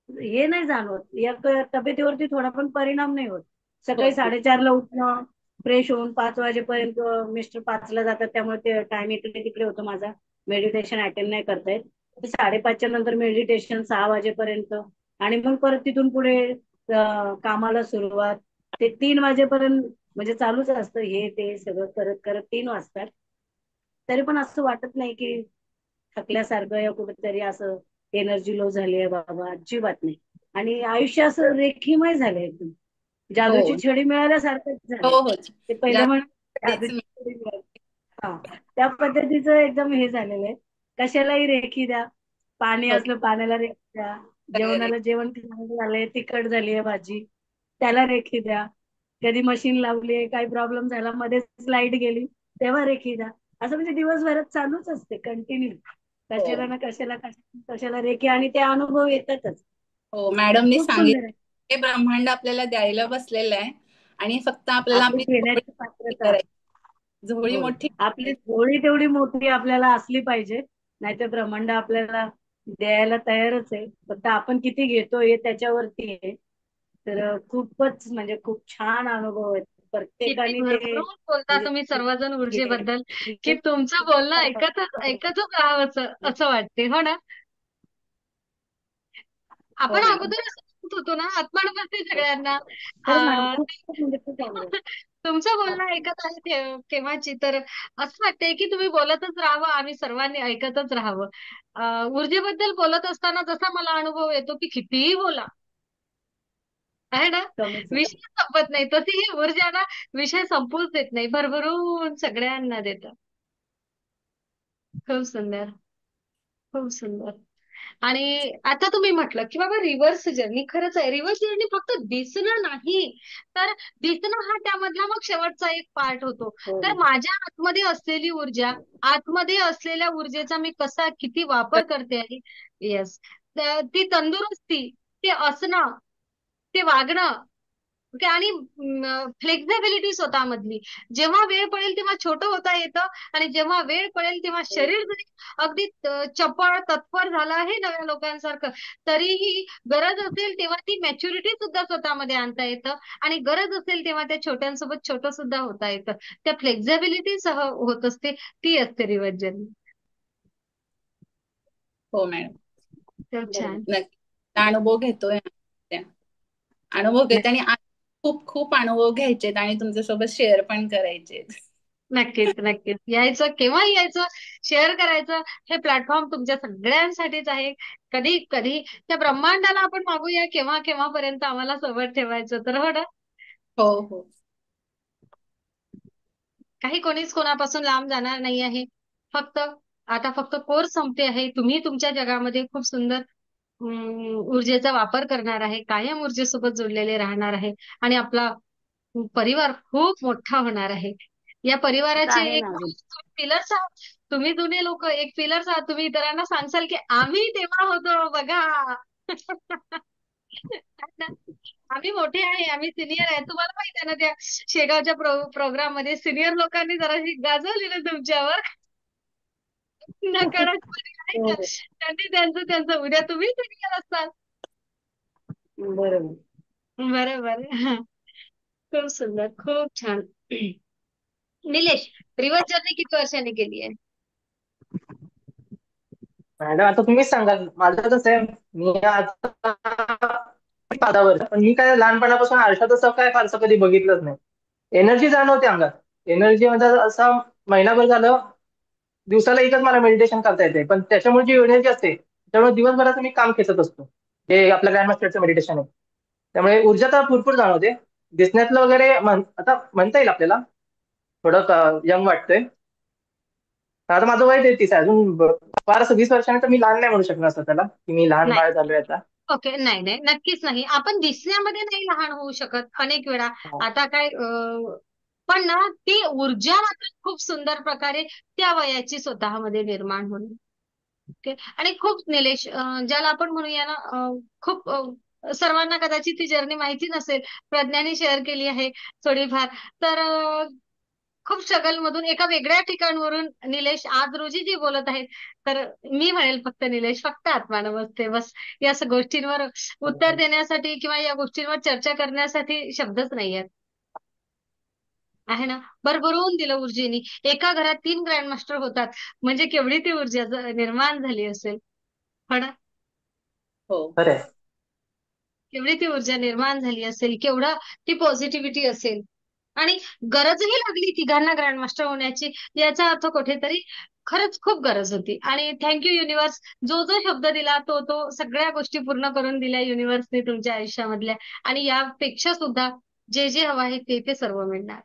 हे नाही जाणवत, या तब्येतीवरती थोडा पण परिणाम नाही होत. सकाळी होत नाही. 4:30ला उठणं, फ्रेश होऊन 5 वाजेपर्यंत मिस्टर 5ला जातात, त्यामुळे ते टाइम इकडे तिकडे होतो माझा, मेडिटेशन अटेंड नाही करता येत. तर 5:30च्या नंतर मेडिटेशन 6 वाजेपर्यंत, आणि मग परत तिथून पुढे कामाला सुरुवात. ते 3 वाजेपर्यंत म्हणजे चालूच असतं हे ते सगळं करत करत 3 वाजतात. तरी पण असं वाटत नाही की थकल्यासारखं या कुठेतरी असं एनर्जी लो झाली आहे बाबा, अजिबात नाही. आणि आयुष्य असं रेखीमय झालंय एकदम, हो जादूची छडी मिळाल्यासारखंच हो झालंय. हो. ते पहिलं म्हण यासाठीच जादूची छडी मिळाली. हा, त्या पद्धतीचं एकदम हे झालेलं आहे. कशालाही रेखी द्या, पाणी हो, असलं पाण्याला रेखी द्या, तयारी. जेवणाला जेवण झालंय, तिखट झालीये भाजी, त्याला रेखी द्या. कधी मशीन लावली, काही प्रॉब्लेम झाला, मध्येच लाईट गेली, तेव्हा रेखी द्या. असं म्हणजे दिवसभरात चालूच असते कंटिन्यू, हो कशाला ना कशाला कशाला कशाला रेखी, आणि ते अनुभव येतातच. हो, मॅडमनी खूप सुंदर सांगितलं आहे. हे ब्रह्मांड आपल्याला द्यायला बसलेलं आहे आणि फक्त आपल्याला आपली आपली झोळी घेण्याची मोठी पात्रता. करायची. झोळी हो, मोठी आपली करायची. झोळी तेवढी मोठी आपल्याला असली पाहिजे, नाहीतर ब्रह्मांड आपल्याला द्यायला तयारच आहे, फक्त आपण किती घेतोय हे त्याच्यावरती आहे. तर खूपच म्हणजे खूप छान अनुभव आहेत किती प्रत्येकाने ते, भरभरून बोलता तुम्ही म्हणजे सर्वजण ऊर्जेबद्दल, की घे- तुमचं बोलणं ऐकतच ऐकतच राहावं असं वाटते, हो ना? हो आपण मॅडम. अगोदर असं म्हणत होतो ना, आत्मानुभवते सगळ्यांना. खरंच मॅडम, अं, खूप खूप म्हणजे खूप अनुभव. तुमचं बोलणं ऐकत आहे केव्हाची, तर असं वाटतंय की तुम्ही बोलतच राहावं, आम्ही सर्वांनी ऐकतच राहावं. ऊर्जेबद्दल बोलत असताना जसा मला अनुभव येतो की कितीही बोला, आहे ना, कमीच आहे. विषय संपत नाही, तशी ही ऊर्जा ना विषय संपूच देत नाही, भरभरून सगळ्यांना देतं. खूप सुंदर, खूप सुंदर. आणि आता तुम्ही म्हटलं की बाबा रिव्हर्स जर्नी, खरंच आहे, रिव्हर्स जर्नी फक्त दिसणं नाही, तर दिसणं हा त्यामधला मग शेवटचा एक पार्ट होतो. हो तर ना. माझ्या आतमध्ये असलेली ऊर्जा, आतमध्ये असलेल्या ऊर्जेचा मी कसा किती वापर करते आहे, येस, ती तंदुरुस्ती, ते असणं, ते वागणं, ओके, आणि फ्लेक्झिबिलिटी स्वतःमधली, जेव्हा वेळ पडेल तेव्हा छोटं होता येतं, आणि जेव्हा वेळ पडेल तेव्हा शरीर जरी अगदी चपळ तत्पर झालं आहे नव्या लोकांसारखं, तरीही गरज असेल तेव्हा ती मॅच्युरिटी सुद्धा स्वतःमध्ये आणता येतं, आणि गरज असेल तेव्हा त्या छोट्यांसोबत छोटं सुद्धा होता येतं. त्या फ्लेक्झिबिलिटी सह होत असते, ती असते रिव्हर्स जर्नी. हो मॅडम, खूप बरोबर. छान. नक्की अनुभव घेतोय त्या. अनुभव घेते आणि खूप खूप अनुभव घ्यायचेत आणि तुमच्यासोबत शेअर पण करायचेत. नक्कीच, नक्कीच यायचं, केव्हा यायचं, शेअर करायचं. हे प्लॅटफॉर्म तुमच्या सगळ्यांसाठीच आहे. कधी कधी त्या ब्रह्मांडाला आपण मागूया केव्हा केव्हापर्यंत आम्हाला सोबत ठेवायचं, तर हो ना. हो हो. काही कोणीच कोणापासून लांब जाणार नाही आहे. फक्त आता फक्त कोर्स संपते आहे, तुम्ही तुमच्या जगामध्ये खूप सुंदर ऊर्जेचा वापर करणार आहे, कायम ऊर्जेसोबत जोडलेले राहणार आहे, आणि आपला परिवार खूप मोठा होणार आहे. या आता परिवाराचे आहे एक ना अजून. पिलर्स आहात. तुम्ही जुने लोक एक पिलर्स आहात. तुम्ही इतरांना सांगसाल की आम्ही तेव्हा होतो बघा. आम्ही मोठे आहे, आम्ही सिनियर आहे. तुम्हाला माहिती आहे ना, त्या शेगावच्या प्रोग्राम मध्ये सिनियर लोकांनी जराशी गाजवली ना तुमच्यावर, नकळतपणे नाही का, हो, त्यांनी त्यांचं त्यांचं, उद्या तुम्ही सिनियर असताल. बरोबर. बरोबर. खूप सुंदर, खूप छान. निलेश, रिव्हर्स जर्नी किती वर्षांनी केली आहे? मॅडम आता तुम्हीच सांगा, माझं कसं आहे, मी आता पादावर, पण मी काय लहानपणापासून आरशात असं काय फारसं कधी बघितलंच नाही. एनर्जी जाणवते अंगात. एनर्जी म्हणजे असं महिनाभर झालं, दिवसाला एकच मला मेडिटेशन करता येते, पण त्याच्यामुळे जी एनर्जी असते त्यामुळे दिवसभराचं मी काम खेचत असतो. हे आपल्या ग्रँड मास्टरचं मेडिटेशन आहे. त्यामुळे ऊर्जा तर भरपूर जाणवते. दिसण्यातलं वगैरे आता म्हणता येईल आपल्याला, थोडं यंग वाटतंय. आता माझं वय 33 आहे, अजून फार असं 20 वर्षांनी तर मी लहान नाही म्हणू शकणार स्वतःला की मी लहान नाही, बाळ झालोय आता. ओके, नाही नाही, नक्कीच नाही. आपण दिसण्यामध्ये नाही लहान होऊ शकत अनेक वेळा. हा. आता काय पण ना, ती ऊर्जा मात्र खूप सुंदर प्रकारे त्या वयाची स्वतःमध्ये निर्माण होणे. ओके, आणि खूप निलेश, ज्याला आपण म्हणूया ना, खूप सर्वांना कदाचित ती जर्नी माहिती नसेल, प्रज्ञाने शेअर केली आहे थोडीफार. तर खूप स्ट्रगल मधून एका वेगळ्या ठिकाणवरून निलेश आज रोजी जे बोलत आहेत, तर मी म्हणेल फक्त निलेश, फक्त आत्मानमस्ते बस. या गोष्टींवर उत्तर देण्यासाठी किंवा या गोष्टींवर चर्चा करण्यासाठी शब्दच नाही आहेत. आहे ना, भरभरून दिलं ऊर्जेनी. एका घरात 3 ग्रँड मास्टर होतात म्हणजे केवढी ती ऊर्जा निर्माण झाली असेल, हो ना? हो. खरंय. केवढी ती ऊर्जा निर्माण झाली असेल, केवढा ती पॉझिटिव्हिटी असेल. आणि गरजही लागली तिघांना ग्रँड मास्टर होण्याची, याचा अर्थ कुठेतरी खरंच खूप गरज होती. आणि थँक्यू युनिव्हर्स, जो जो शब्द दिला तो तो सगळ्या गोष्टी पूर्ण करून दिल्या युनिव्हर्सने तुमच्या आयुष्यामधल्या. आणि यापेक्षा सुद्धा जे जे हवं आहे ते ते सर्व मिळणार.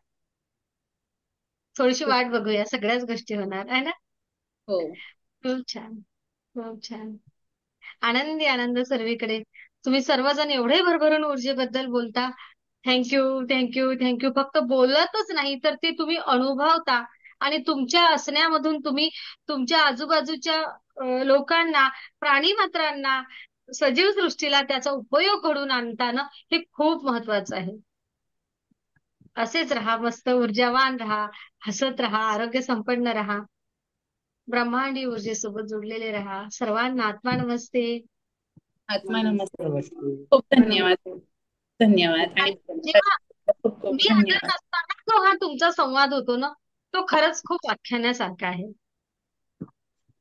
थोडीशी वाट बघूया, सगळ्याच गोष्टी होणार आहे ना. हो. खूप छान, खूप छान. आनंदी आनंद सर्वीकडे. तुम्ही सर्वजण एवढे भरभरून ऊर्जेबद्दल बोलता. Thank you, thank you, thank you. फक्त बोलतच नाही तर ते तुम्ही अनुभवता. आणि तुमच्या असण्यामधून तुम्ही तुमच्या आजूबाजूच्या लोकांना, प्राणीमात्रांना, सजीव सृष्टीला त्याचा उपयोग घडवून आणताना हे खूप महत्वाचं आहे. असेच राहा, मस्त ऊर्जावान राहा, हसत राहा, आरोग्य संपन्न राहा, ब्रह्मांडी ऊर्जेसोबत जोडलेले राहा. सर्वांना आत्मा नमस्ते. आत्मा नमस्ते. नमस्ते. खूप धन्यवाद. धन्यवाद आणि जेव्हा खूप खूप मी हजर धन्यवाद. नसताना जो हा तुमचा संवाद होतो ना, तो खरंच खूप व्याख्यानासारखा आहे.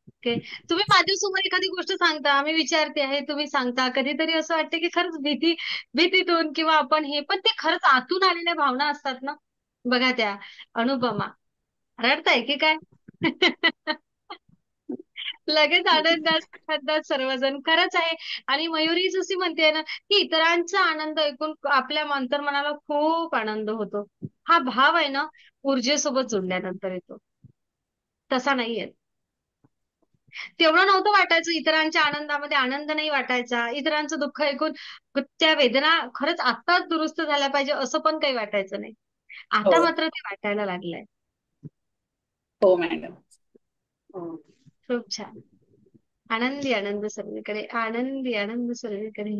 ओके, तुम्ही माझ्यासमोर एखादी गोष्ट सांगता, मी विचारते आहे, तुम्ही सांगता. कधीतरी असं वाटतं की खरंच भीतीतून किंवा आपण हे, पण ते खरंच आतून आलेल्या भावना असतात ना. बघा त्या अनुपमा रडताय की काय? लगेच आनंदात सर्वजण. खरंच आहे. आणि मयुरी जशी म्हणते ना, की इतरांचा आनंद ऐकून आपल्या अंतर्मनाला खूप आनंद होतो. हा भाव आहे ना, ऊर्जेसोबत जोडल्यानंतर येतो. तसा नाहीये. तेवढं नव्हतं वाटायचं, इतरांच्या आनंदामध्ये आनंद नाही वाटायचा. इतरांचं दुःख ऐकून त्या वेदना खरंच आत्ताच दुरुस्त झाल्या पाहिजे असं पण काही वाटायचं नाही. हो. आता मात्र ते वाटायला लागलंय. हो मॅडम. खूप छान. आनंदी आनंद सर्वीकडे, आनंदी आनंद सर्वीकडे.